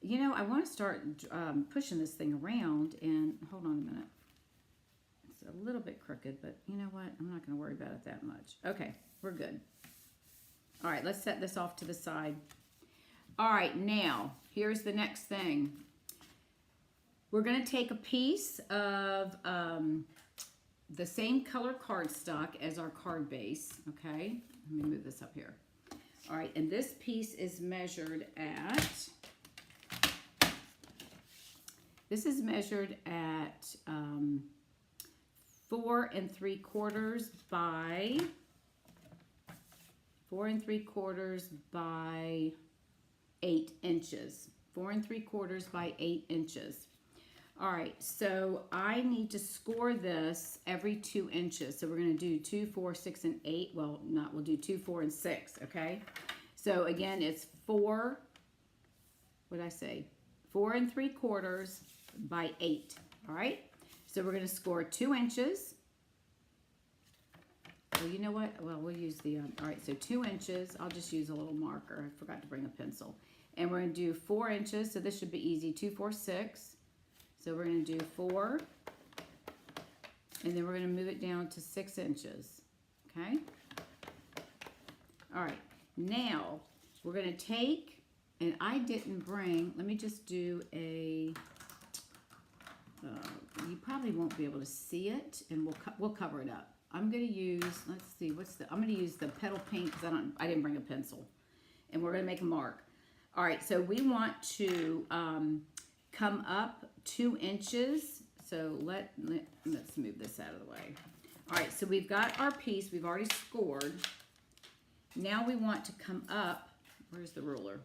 You know, I want to start pushing this thing around. And hold on a minute. It's a little bit crooked, but you know what? I'm not going to worry about it that much. Okay, we're good. All right, let's set this off to the side. All right, now, here's the next thing. We're going to take a piece of the same color cardstock as our card base, okay? Let me move this up here. All right, and this piece is measured at, 4 3/4 by 4 3/4 by 8 inches. 4 3/4 by 8 inches. All right, so I need to score this every 2 inches. So we're going to do 2, 4, 6, and 8. Well, we'll do 2, 4, and 6, okay? So again, it's 4, what did I say? 4 3/4 by 8, all right? So we're going to score 2 inches. Well, you know what? Well, we'll use the, all right, so 2 inches. I'll just use a little marker. I forgot to bring a pencil. And we're going to do 4 inches, so this should be easy. 2, 4, 6. So we're going to do 4, and then we're going to move it down to 6 inches, okay? All right, now we're going to take, and I didn't bring, let me just do a, you probably won't be able to see it, and we'll cover it up. I'm going to use, let's see, I'm going to use the petal pink because I didn't bring a pencil, and we're going to make a mark. All right, so we want to come up 2 inches. So let's move this out of the way. All right, so we've got our piece. We've already scored. Now we want to come up. Where's the ruler?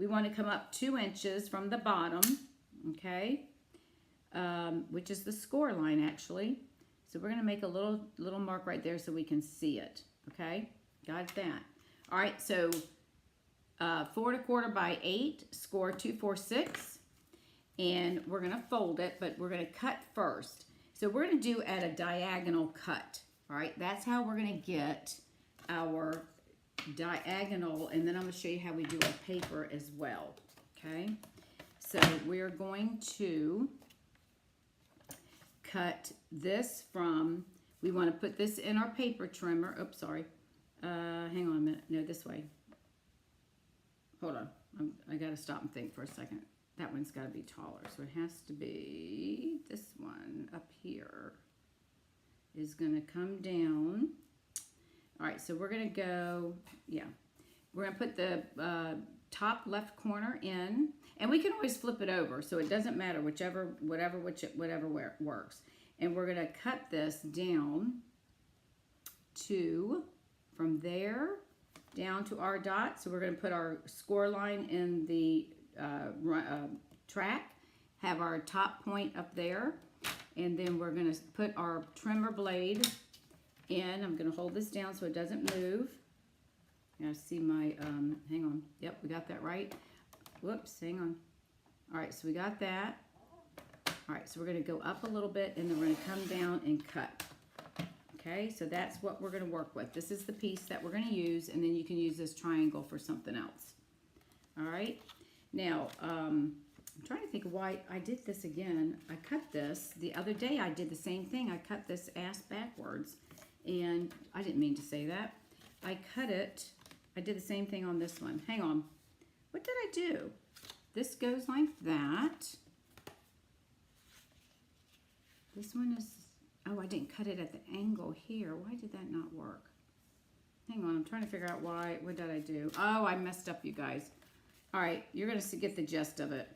We want to come up 2 inches from the bottom, okay, which is the score line actually. So we're going to make a little mark right there so we can see it, okay? Got that. All right, so 4 1/4 by 8, score 2, 4, 6. And we're going to fold it, but we're going to cut first. So we're going to do at a diagonal cut. All right, that's how we're going to get our diagonal. And then I'm going to show you how we do our paper as well. Okay, so we're going to cut this from, we want to put this in our paper trimmer. Oops, sorry. Hang on a minute. No, this way. Hold on. I got to stop and think for a second. That one's got to be taller, so it has to be this one up here is going to come down. All right, so we're going to go, yeah, we're going to put the top left corner in, and we can always flip it over, so it doesn't matter, whatever works. And we're going to cut this down to, from there down to our dot. So we're going to put our score line in the track, have our top point up there, and then we're going to put our trimmer blade And I'm going to hold this down so it doesn't move. I see my, hang on. Yep, we got that right. Whoops, hang on. All right, so we got that. All right, so we're going to go up a little bit, and then we're going to come down and cut. Okay, so that's what we're going to work with. This is the piece that we're going to use, and then you can use this triangle for something else. All right, now, I'm trying to think of why I did this again. I cut this. The other day I did the same thing. I cut this ass backwards, and I didn't mean to say that. I cut it. I did the same thing on this one. Hang on. What did I do? This goes like that. This one is, oh, I didn't cut it at the angle here. Why did that not work? Hang on, I'm trying to figure out why. What did I do? Oh, I messed up, you guys. All right, you're going to get the gist of it.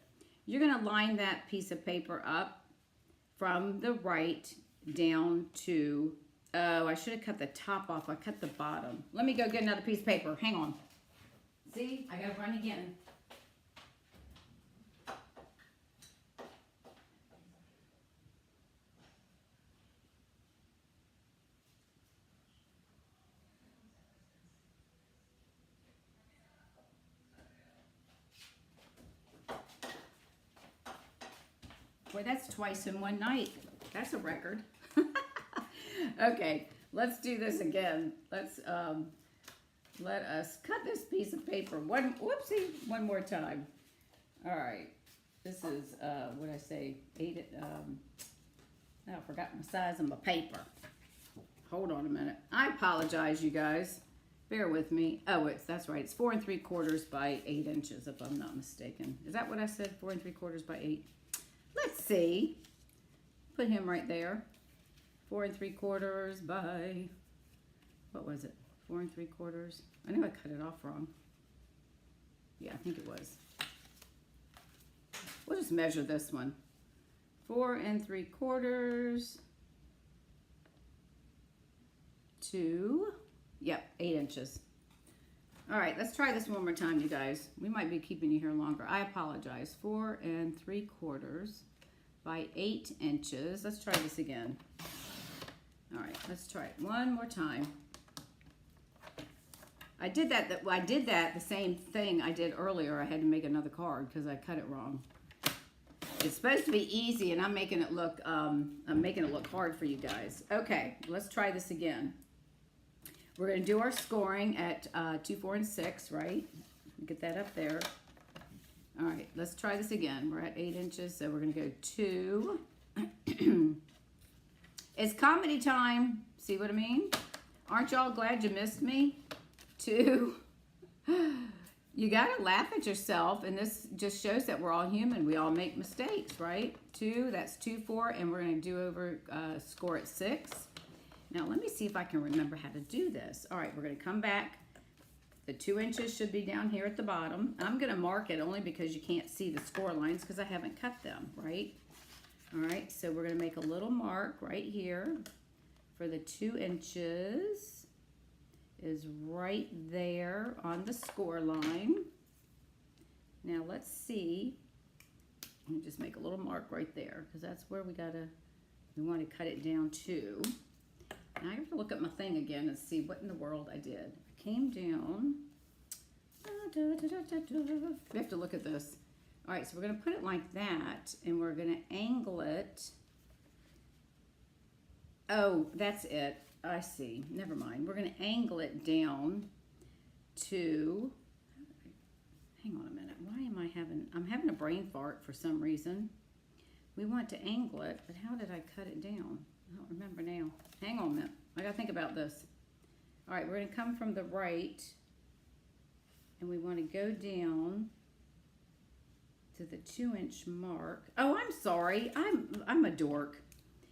You're going to line that piece of paper up from the right down to, oh, I should have cut the top off. I cut the bottom. Let me go get another piece of paper. Hang on. See, I got to run again. Boy, that's twice in one night. That's a record. Okay, let's do this again. Let's let us cut this piece of paper one more time. All right, this is what I say, I forgot my size of my paper. Hold on a minute. I apologize, you guys. Bear with me. Oh, that's right. It's 4 3/4 by 8 inches, if I'm not mistaken. Is that what I said? 4 3/4 by 8. Let's see. Put him right there. 4 3/4 by, what was it? 4 3/4. I knew I cut it off wrong. Yeah, I think it was. We'll just measure this one. 4 3/4 to, yep, 8 inches. All right, let's try this one more time, you guys. We might be keeping you here longer. I apologize. 4 3/4 by 8 inches. Let's try this again. All right, let's try it one more time. I did that the same thing I did earlier. I had to make another card because I cut it wrong. It's supposed to be easy, and I'm making it look hard for you guys. Okay, let's try this again. We're going to do our scoring at 2, 4, and 6, right? Get that up there. All right, let's try this again. We're at 8 inches, so we're going to go 2. It's comedy time. See what I mean? Aren't y'all glad you missed me? 2. You got to laugh at yourself, and this just shows that we're all human. We all make mistakes, right? 2, that's 2, 4, and we're going to do over score at 6. Now, let me see if I can remember how to do this. All right, we're going to come back. The 2 inches should be down here at the bottom. I'm going to mark it only because you can't see the score lines because I haven't cut them, right? All right, so we're going to make a little mark right here for the 2 inches is right there on the score line. Now, let's see. Let me just make a little mark right there because that's where we want to cut it down to. Now I have to look at my thing again and see what in the world I did. I came down. We have to look at this. All right, so we're going to put it like that, and we're going to angle it. Oh, that's it. I see. Never mind. We're going to angle it down to, hang on a minute. Why am I'm having a brain fart for some reason. We want to angle it, but how did I cut it down? I don't remember now. Hang on a minute. I got to think about this. All right, we're going to come from the right, and we want to go down to the 2-inch mark. Oh, I'm sorry. I'm a dork.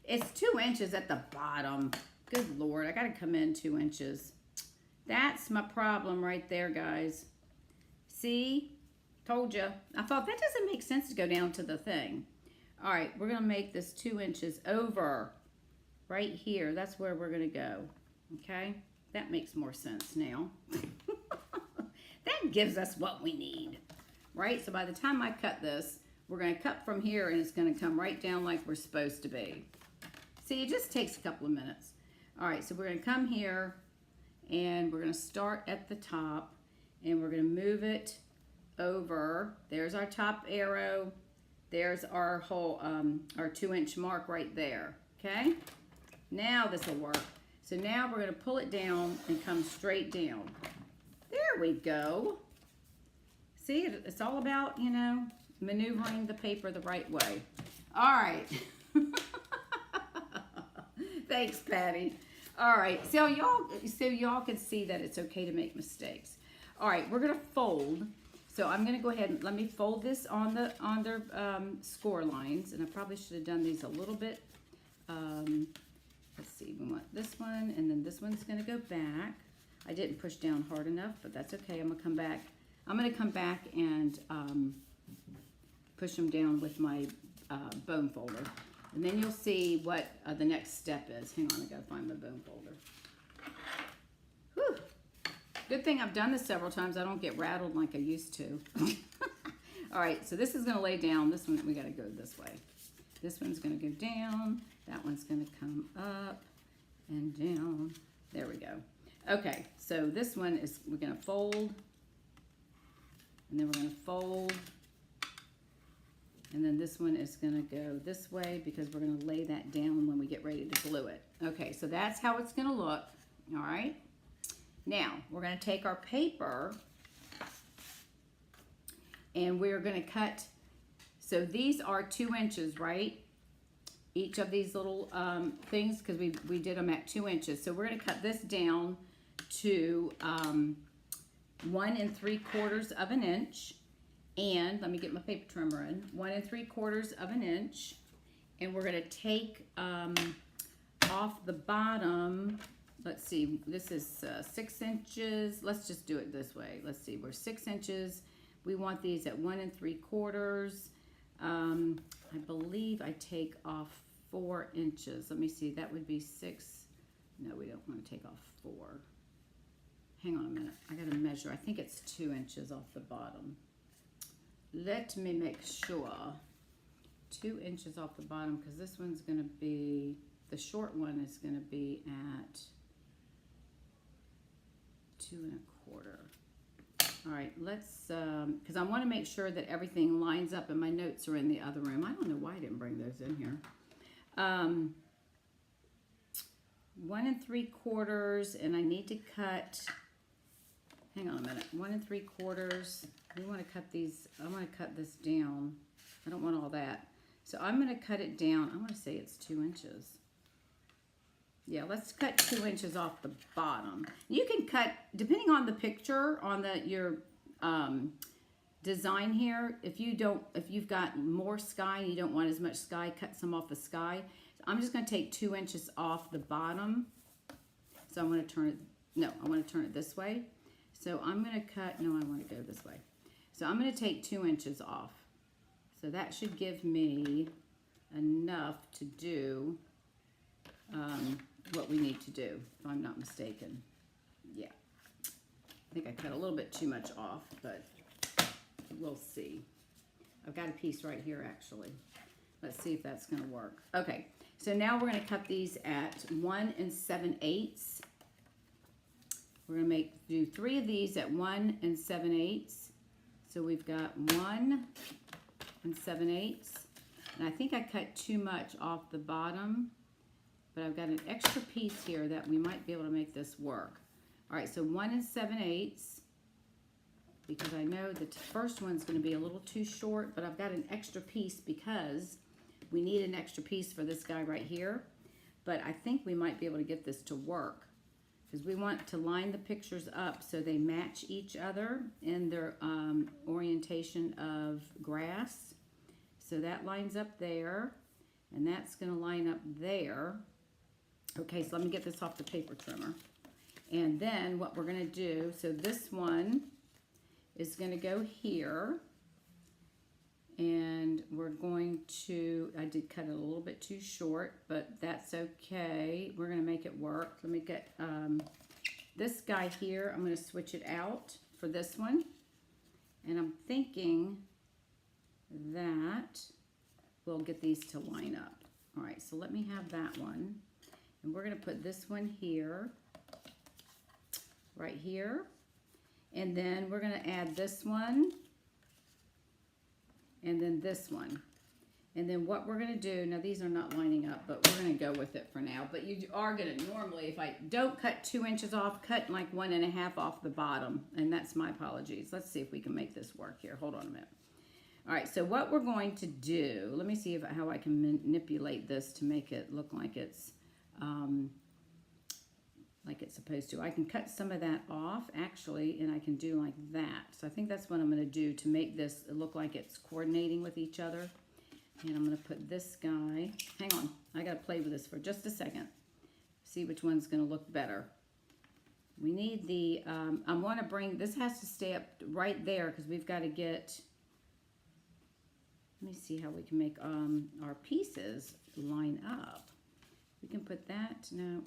It's 2 inches at the bottom. Good Lord, I got to come in 2 inches. That's my problem right there, guys. See? Told you. I thought that doesn't make sense to go down to the thing. All right, we're going to make this 2 inches over right here. That's where we're going to go. Okay? That makes more sense now. That gives us what we need. Right? So by the time I cut this, we're going to cut from here and it's going to come right down like we're supposed to be. See, it just takes a couple of minutes. All right, so we're going to come here and we're going to start at the top and we're going to move it over. There's our top arrow. There's our whole, our 2-inch mark right there. Okay? Now this will work. So now we're going to pull it down and come straight down. There we go. See, it's all about, you know, maneuvering the paper the right way. All right. Thanks, Patty. All right, so y'all can see that it's okay to make mistakes. All right, we're gonna fold. So I'm gonna go ahead and let me fold this on their score lines, and I probably should have done these a little bit. Let's see, we want this one, and then this one's gonna go back. I didn't push down hard enough, but that's okay. I'm gonna come back. I'm gonna come back and push them down with my bone folder. And then you'll see what the next step is. Hang on, I gotta find my bone folder. Whew. Good thing I've done this several times. I don't get rattled like I used to. All right, so this is gonna lay down. This one, we gotta go this way. This one's gonna go down. That one's gonna come up and down. There we go. Okay, so this one is, we're gonna fold, and then we're gonna fold, and then this one is gonna go this way because we're gonna lay that down when we get ready to glue it. Okay, so that's how it's gonna look, all right? Now, we're gonna take our paper and we're gonna cut, so these are 2 inches, right? Each of these little things, because we did them at 2 inches. So we're gonna cut this down to 1 3/4 of an inch. And let me get my paper trimmer in. 1 3/4 of an inch. And we're gonna take off the bottom. Let's see, this is 6 inches. Let's just do it this way. Let's see, we're 6 inches. We want these at 1 3/4. I believe I take off 4 inches. Let me see, that would be 6. No, we don't want to take off 4. Hang on a minute, I gotta measure. I think it's 2 inches off the bottom. Let me make sure. 2 inches off the bottom, because this one's gonna be, the short one is gonna be at 2 1/4. All right, let's, because I want to make sure that everything lines up, and my notes are in the other room. I don't know why I didn't bring those in here. 1 3/4, and I need to cut, hang on a minute, 1 3/4. We want to cut these, I want to cut this down. I don't want all that. So I'm going to cut it down. I want to say it's 2 inches. Yeah, let's cut 2 inches off the bottom. You can cut, depending on the picture, on your design here. If you've got more sky and you don't want as much sky, cut some off the sky. So I'm just going to take 2 inches off the bottom. So I'm going to turn it, no, I want to turn it this way. So I'm going to cut, no, I want to go this way. So I'm going to take 2 inches off. So that should give me enough to do what we need to do, if I'm not mistaken. Yeah. I think I cut a little bit too much off, but we'll see. I've got a piece right here, actually. Let's see if that's going to work. Okay, so now we're going to cut these at 1 7/8. We're going to do 3 of these at 1 7/8. So we've got 1 7/8. And I think I cut too much off the bottom, but I've got an extra piece here that we might be able to make this work. All right, so 1 7/8, because I know the first one's going to be a little too short, but I've got an extra piece because we need an extra piece for this guy right here. But I think we might be able to get this to work because we want to line the pictures up so they match each other in their orientation of grass. So that lines up there, and that's going to line up there. Okay, so let me get this off the paper trimmer. And then what we're going to do, so this one is going to go here. And we're going to, I did cut it a little bit too short, but that's okay. We're going to make it work. Let me get this guy here. I'm going to switch it out for this one. And I'm thinking that we'll get these to line up. All right, so let me have that one. And we're going to put this one here, right here. And then we're going to add this one, and then this one. And then what we're going to do, now these are not lining up, but we're going to go with it for now. But you are going to normally, if I don't cut 2 inches off, cut like 1.5 off the bottom. And that's my apologies. Let's see if we can make this work here. Hold on a minute. All right, so what we're going to do, let me see how I can manipulate this to make it look like it's supposed to. I can cut some of that off, actually, and I can do like that. So I think that's what I'm going to do to make this look like it's coordinating with each other. And I'm going to put this guy, hang on, I got to play with this for just a second. See which one's going to look better. We need the, I want to bring, this has to stay up right there because we've got to get, let me see how we can make our pieces line up. We can put that, no,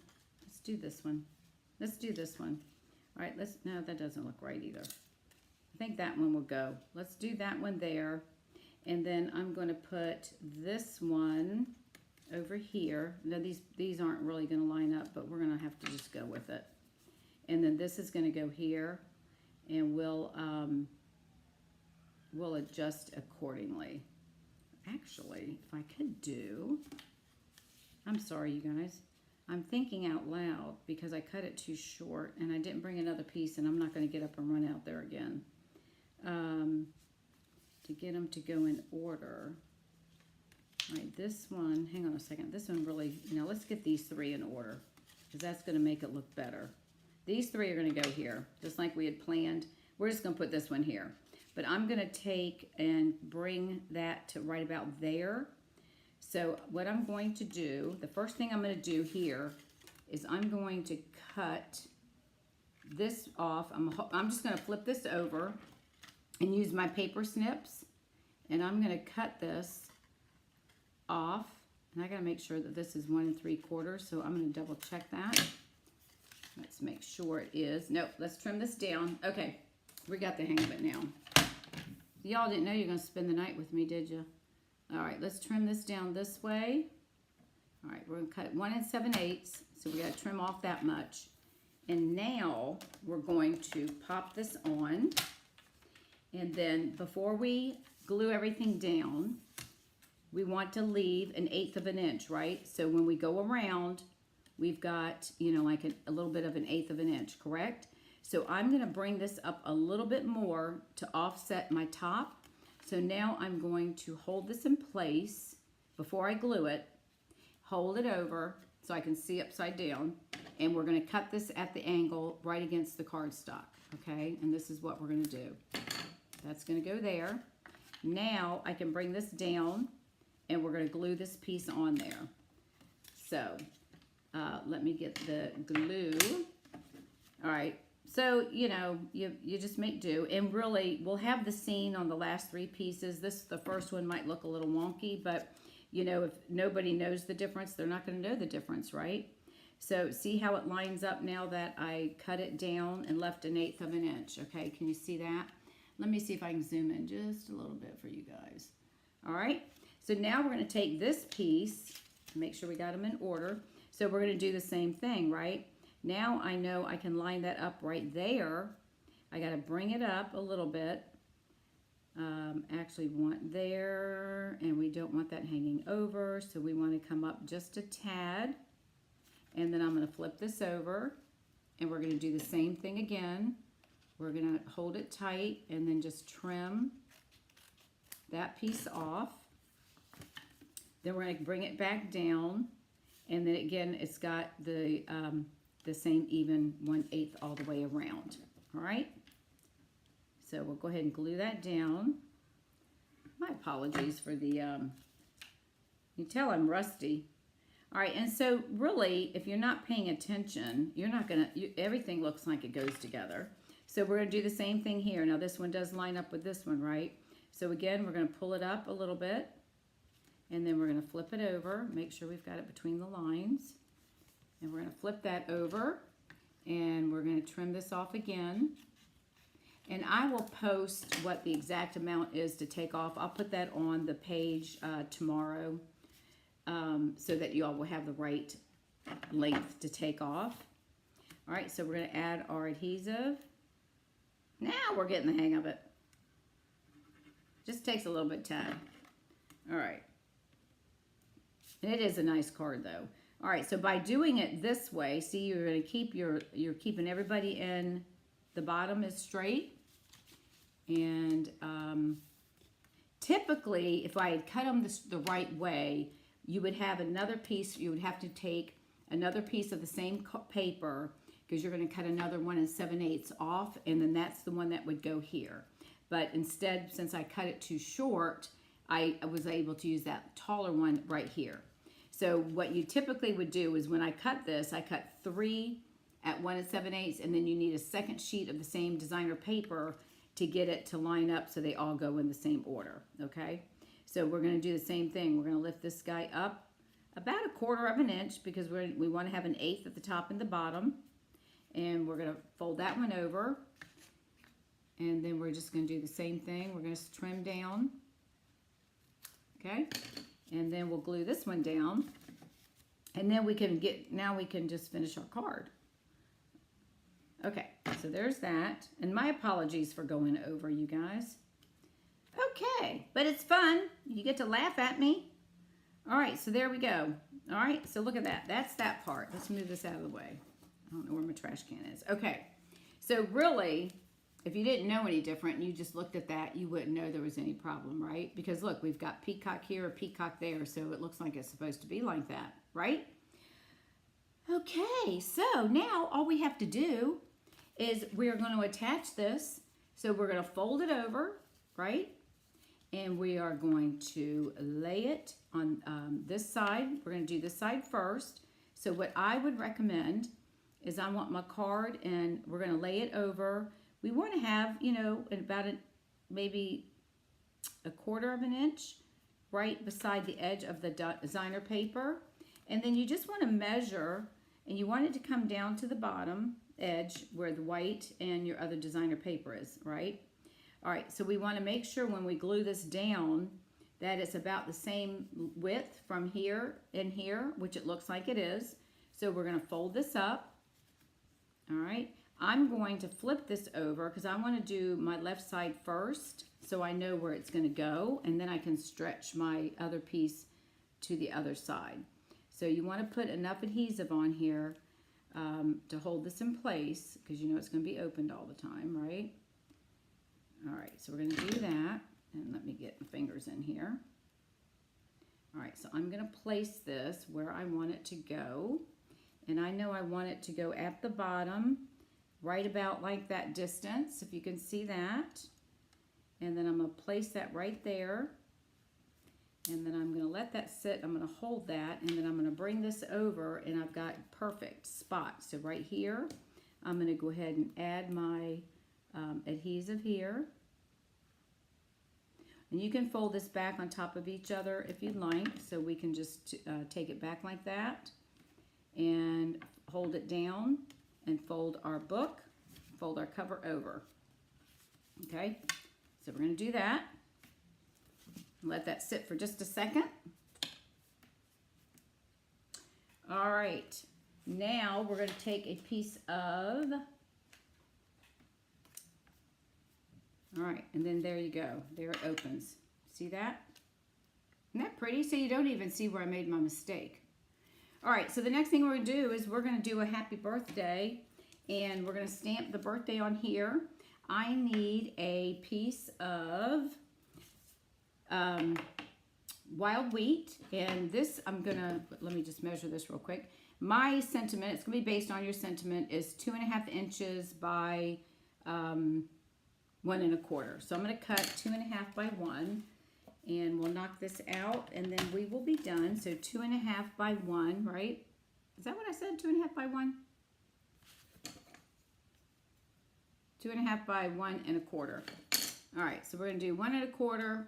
let's do this one. Let's do this one. All right, no, that doesn't look right either. I think that one will go. Let's do that one there. And then I'm going to put this one over here. Now these aren't really going to line up, but we're going to have to just go with it. And then this is going to go here, and we'll adjust accordingly. Actually, if I could do, I'm sorry, you guys. I'm thinking out loud because I cut it too short, and I didn't bring another piece, and I'm not going to get up and run out there again. To get them to go in order. All right, this one, hang on a second. This one really, let's get these 3 in order because that's going to make it look better. These 3 are going to go here, just like we had planned. We're just going to put this one here. But I'm going to take and bring that to right about there. So what I'm going to do, the first thing I'm going to do here is I'm going to cut this off. I'm just going to flip this over and use my paper snips, and I'm going to cut this off, and I got to make sure that this is 1 3/4, so I'm going to double check that. Let's make sure it is. Nope, let's trim this down. Okay, we got the hang of it now. Y'all didn't know you were going to spend the night with me, did you? All right, let's trim this down this way. All right, we're going to cut 1 7/8, so we got to trim off that much. And now we're going to pop this on. And then before we glue everything down, we want to leave 1/8 of an inch, right? So when we go around, we've got, like a little bit of 1/8 of an inch, correct? So I'm going to bring this up a little bit more to offset my top. So now I'm going to hold this in place before I glue it, hold it over so I can see upside down, and we're going to cut this at the angle right against the cardstock, okay? And this is what we're going to do. That's going to go there. Now I can bring this down, and we're going to glue this piece on there. So let me get the glue. All right. So, you just make do. And really, we'll have the scene on the last 3 pieces. The first one might look a little wonky, but, if nobody knows the difference, they're not going to know the difference, right? So see how it lines up now that I cut it down and left 1/8 of an inch. Okay, can you see that? Let me see if I can zoom in just a little bit for you guys. All right, so now we're going to take this piece, make sure we got them in order. So we're going to do the same thing, right? Now I know I can line that up right there. I got to bring it up a little bit. Actually want there, and we don't want that hanging over, so we want to come up just a tad. And then I'm going to flip this over, and we're going to do the same thing again. We're going to hold it tight and then just trim that piece off. Then we're going to bring it back down, and then again it's got the same even 1/8 all the way around. All right, so we'll go ahead and glue that down. My apologies for the you tell I'm rusty. All right, and so really if you're not paying attention, you're not gonna everything looks like it goes together. So we're going to do the same thing here. Now this one does line up with this one, right? So again, we're going to pull it up a little bit, and then we're going to flip it over. Make sure we've got it between the lines. And we're going to flip that over, and we're going to trim this off again. And I will post what the exact amount is to take off. I'll put that on the page tomorrow so that you all will have the right length to take off. All right, so we're going to add our adhesive. Now we're getting the hang of it. Just takes a little bit of time. All right. It is a nice card though. All right, so by doing it this way, see, you're going to keep you're keeping everybody in, the bottom is straight. And typically, if I had cut them the right way, you would have another piece, you would have to take another piece of the same paper, because you're going to cut another 1 7/8 off, and then that's the one that would go here. But instead, since I cut it too short, I was able to use that taller one right here. So what you typically would do is when I cut this, I cut 3 at 1 7/8, and then you need a second sheet of the same designer paper to get it to line up so they all go in the same order, okay? So we're going to do the same thing. We're going to lift this guy up about 1/4 of an inch, because we want to have an 1/8 at the top and the bottom. And we're going to fold that one over. And then we're just going to do the same thing. We're going to trim down. Okay? And then we'll glue this one down. And then we can just finish our card. Okay, so there's that. And my apologies for going over, you guys. Okay, but it's fun. You get to laugh at me. All right, so there we go. All right, so look at that. That's that part. Let's move this out of the way. I don't know where my trash can is. Okay, so really, if you didn't know any different and you just looked at that, you wouldn't know there was any problem, right? Because look, we've got peacock here, a peacock there, so it looks like it's supposed to be like that, right? Okay, so now all we have to do is we're going to attach this. So we're going to fold it over, right? And we are going to lay it on this side. We're going to do this side first. So what I would recommend is I want my card, and we're going to lay it over. We want to have, you know, about maybe 1/4 of an inch right beside the edge of the designer paper. And then you just want to measure, and you want it to come down to the bottom edge where the white and your other designer paper is, right? All right, so we want to make sure when we glue this down that it's about the same width from here and here, which it looks like it is. So we're going to fold this up. All right, I'm going to flip this over because I want to do my left side first so I know where it's going to go, and then I can stretch my other piece to the other side. So you want to put enough adhesive on here to hold this in place, because you know it's going to be opened all the time, right? All right, so we're going to do that, and let me get my fingers in here. All right, so I'm going to place this where I want it to go, and I know I want it to go at the bottom, right about like that distance, if you can see that. And then I'm going to place that right there, and then I'm going to let that sit. I'm going to hold that, and then I'm going to bring this over, and I've got perfect spot. So right here, I'm going to go ahead and add my adhesive here. And you can fold this back on top of each other if you'd like, so we can just take it back like that and hold it down and fold our book, fold our cover over. Okay, so we're going to do that. Let that sit for just a second. All right, now we're going to take a piece of, all right, and then there you go. There it opens. See that? Isn't that pretty? So you don't even see where I made my mistake. All right, so the next thing we're going to do is we're going to do a happy birthday, and we're going to stamp the birthday on here. I need a piece of wild wheat, and this I'm gonna, let me just measure this real quick. My sentiment, it's gonna be based on your sentiment, is 2.5 inches by 1 1/4. So I'm gonna cut 2.5 by 1, and we'll knock this out, and then we will be done. So 2.5 by 1, right? Is that what I said? 2.5 by 1? 2.5 by 1 1/4. All right, so we're gonna do 1 1/4.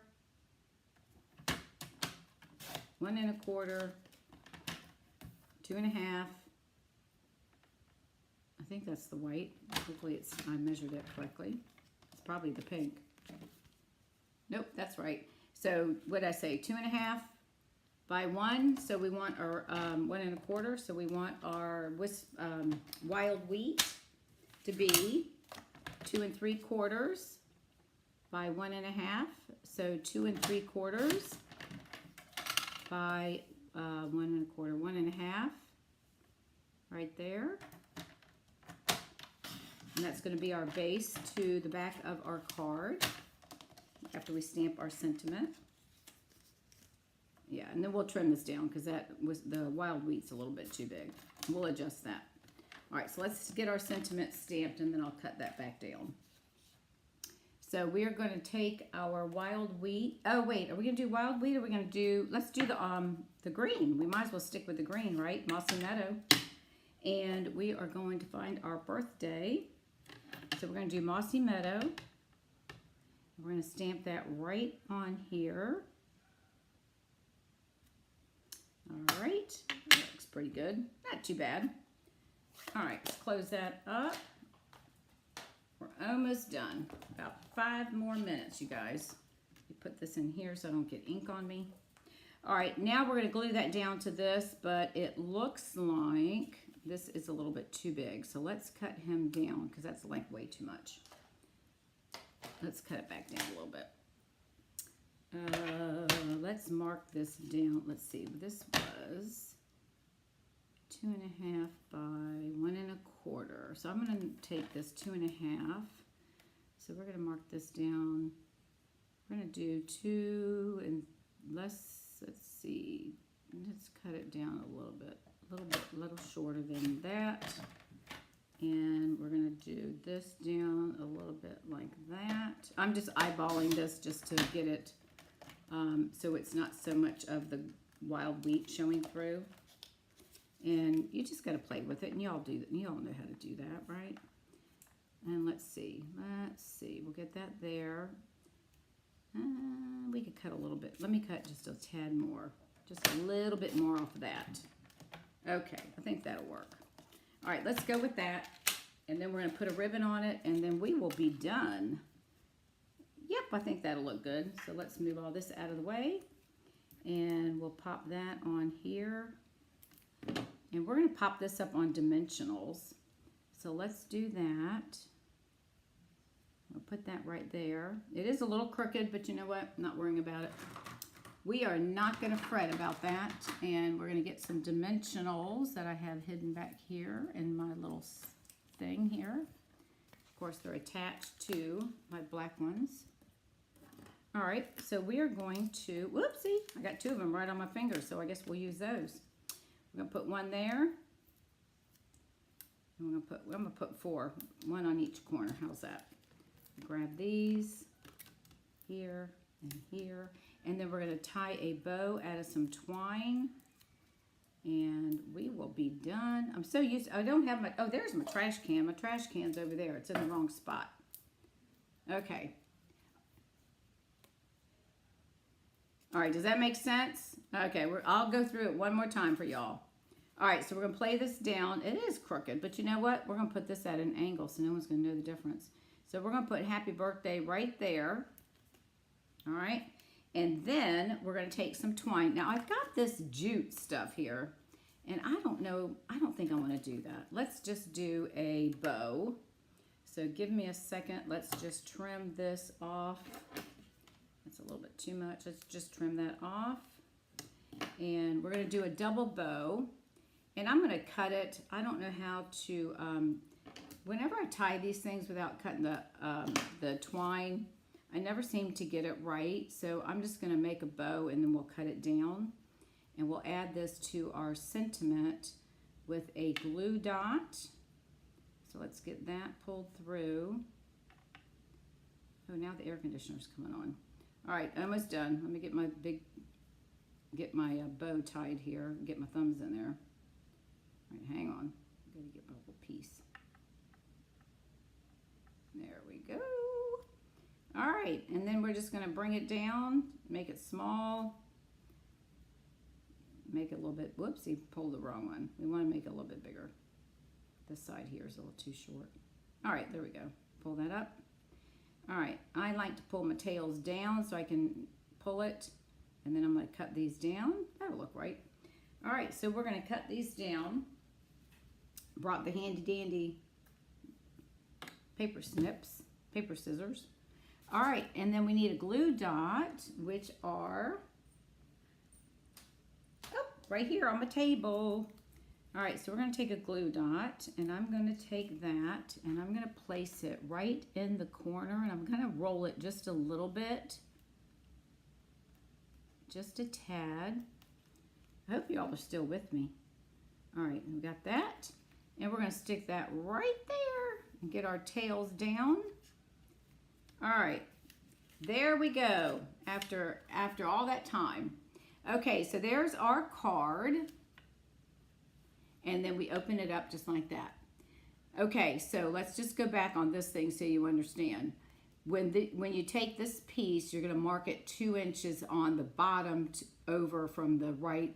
1 1/4, 2.5. I think that's the white. Hopefully I measured it correctly. It's probably the pink. Nope, that's right. So what did I say? 2.5 by 1. So we want our 1 1/4. So we want our wild wheat to be 2 3/4 by 1 1/2. So 2 3/4 by 1 1/4, 1 1/2, right there. And that's going to be our base to the back of our card after we stamp our sentiment. Yeah, and then we'll trim this down because that was the wild wheat's a little bit too big. We'll adjust that. All right, so let's get our sentiment stamped and then I'll cut that back down. So we are going to take our wild wheat. Oh wait, are we going to do wild wheat or are we going to do, let's do the green. We might as well stick with the green, right? Mossy Meadow. And we are going to find our birthday. So we're going to do Mossy Meadow. We're going to stamp that right on here. All right, that looks pretty good. Not too bad. All right, let's close that up. We're almost done. About 5 more minutes, you guys. You put this in here so I don't get ink on me. All right, now we're going to glue that down to this, but it looks like this is a little bit too big. So let's cut him down because that's like way too much. Let's cut it back down a little bit. Let's mark this down. Let's see. This was 2 1/2 by 1 1/4. So I'm going to take this 2 1/2. So we're going to mark this down. We're going to do 2 and less. Let's see. Let's cut it down a little bit, a little shorter than that. And we're going to do this down a little bit like that. I'm just eyeballing this just to get it so it's not so much of the wild wheat showing through. And you just got to play with it, and y'all do that. You all know how to do that, right? And let's see. We'll get that there. We could cut a little bit. Let me cut just a tad more, just a little bit more off of that. Okay, I think that'll work. All right, let's go with that, and then we're going to put a ribbon on it, and then we will be done. Yep, I think that'll look good. So let's move all this out of the way, and we'll pop that on here. And we're going to pop this up on dimensionals. So let's do that. I'll put that right there. It is a little crooked, but you know what? I'm not worrying about it. We are not going to fret about that. And we're going to get some dimensionals that I have hidden back here in my little thing here. Of course, they're attached to my black ones. All right, so we are going to, whoopsie, I got 2 of them right on my fingers, so I guess we'll use those. We're going to put 1 there. And I'm going to put 4, 1 on each corner. How's that? Grab these here and here. And then we're going to tie a bow out of some twine. And we will be done. I'm so used to, I don't have my, oh, there's my trash can. My trash can's over there. It's in the wrong spot. Okay. All right, does that make sense? Okay, I'll go through it one more time for y'all. All right, so we're going to play this down. It is crooked, but you know what? We're going to put this at an angle so no one's going to know the difference. So we're going to put happy birthday right there. All right, and then we're going to take some twine. Now, I've got this jute stuff here, and I don't know, I don't think I want to do that. Let's just do a bow. So give me a second. Let's just trim this off. That's a little bit too much. Let's just trim that off. And we're going to do a double bow. And I'm going to cut it. I don't know how to, whenever I tie these things without cutting the twine, I never seem to get it right. So I'm just going to make a bow and then we'll cut it down. And we'll add this to our sentiment with a glue dot. So let's get that pulled through. Oh, now the air conditioner's coming on. All right, almost done. Let me get my bow tied here. Get my thumbs in there. All right, hang on. I gotta get my little piece. There we go. All right, and then we're just gonna bring it down, make it small, make it a little bit. Whoopsie, pulled the wrong one. We want to make it a little bit bigger. This side here is a little too short. All right, there we go. Pull that up. All right, I like to pull my tails down so I can pull it And then I'm going to cut these down. That'll look right. All right, so we're going to cut these down. Brought the handy dandy paper snips, paper scissors. All right, and then we need a glue dot, which are right here on my table. All right, so we're going to take a glue dot, and I'm going to take that, and I'm going to place it right in the corner, and I'm going to roll it just a little bit, just a tad. I hope you all are still with me. All right, we got that, and we're going to stick that right there and get our tails down. All right, there we go. After all that time. Okay, so there's our card. And then we open it up just like that. Okay, so let's just go back on this thing so you understand. When you take this piece, you're gonna mark it 2 inches on the bottom over from the right,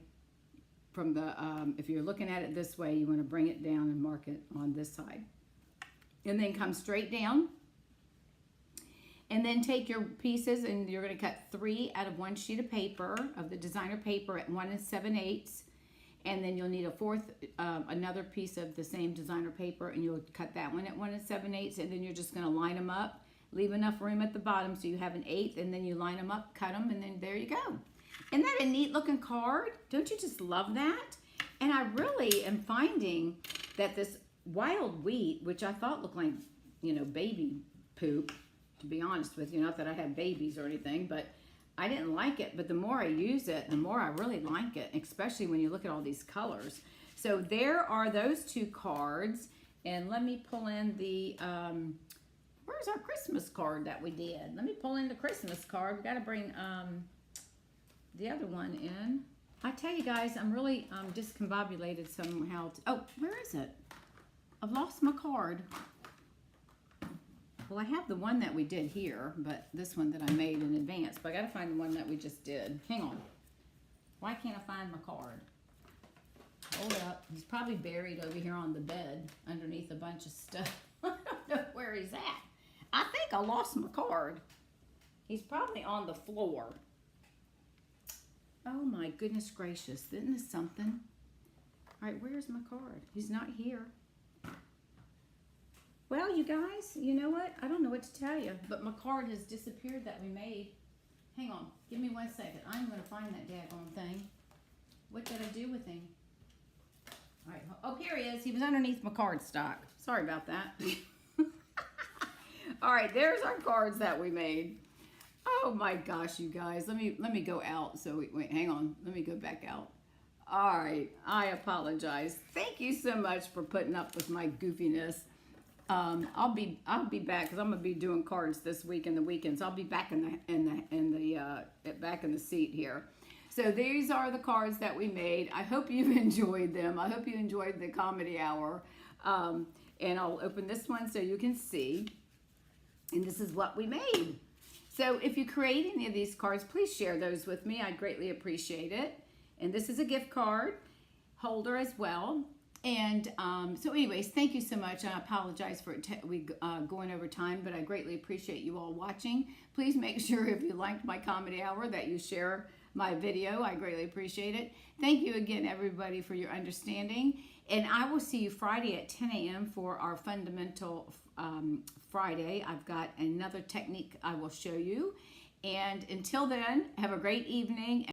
if you're looking at it this way, you wanna bring it down and mark it on this side. And then come straight down. And then take your pieces and you're gonna cut 3 out of 1 sheet of paper, of the designer paper at 1 7/8. And then you'll need a another piece of the same designer paper, and you'll cut that one at 1 7/8, and then you're just gonna line them up, leave enough room at the bottom so you have an 1/8, and then you line them up, cut them, and then there you go. Isn't that a neat looking card? Don't you just love that? And I really am finding that this wild wheat, which I thought looked like, you know, baby poop, to be honest with you, not that I have babies or anything, but I didn't like it, but the more I use it, the more I really like it, especially when you look at all these colors. So there are those 2 cards, and let me pull in the, where's our Christmas card that we did? Let me pull in the Christmas card. We got to bring the other one in. I tell you guys, I'm really discombobulated somehow. Oh, where is it? I've lost my card. Well, I have the one that we did here, but this one that I made in advance. But I got to find the one that we just did. Hang on. Why can't I find my card? Hold up. He's probably buried over here on the bed underneath a bunch of stuff. I don't know where he's at. I think I lost my card. He's probably on the floor. Oh, my goodness gracious. Isn't this something? All right, where's my card? He's not here. Well, you guys, you know what? I don't know what to tell you, but my card has disappeared that we made. Hang on. Give me 1 second. I'm going to find that daggone thing. What did I do with him? All right. Oh, here he is. He was underneath my card stock. Sorry about that. All right. There's our cards that we made. Oh, my gosh, you guys. Let me go out. So, wait, hang on. Let me go back out. All right. I apologize. Thank you so much for putting up with my goofiness. I'll be back because I'm gonna be doing cards this week and the weekends. I'll be back back in the seat here. So these are the cards that we made. I hope you've enjoyed them. I hope you enjoyed the comedy hour. And I'll open this one so you can see. And this is what we made. So if you create any of these cards, please share those with me. I greatly appreciate it. And this is a gift card holder as well. And so anyways, thank you so much. I apologize for going over time, but I greatly appreciate you all watching. Please make sure if you liked my comedy hour that you share my video. I greatly appreciate it. Thank you again, everybody, for your understanding. And I will see you Friday at 10 a.m. for our Fundamental Friday. I've got another technique I will show you. And until then, have a great evening.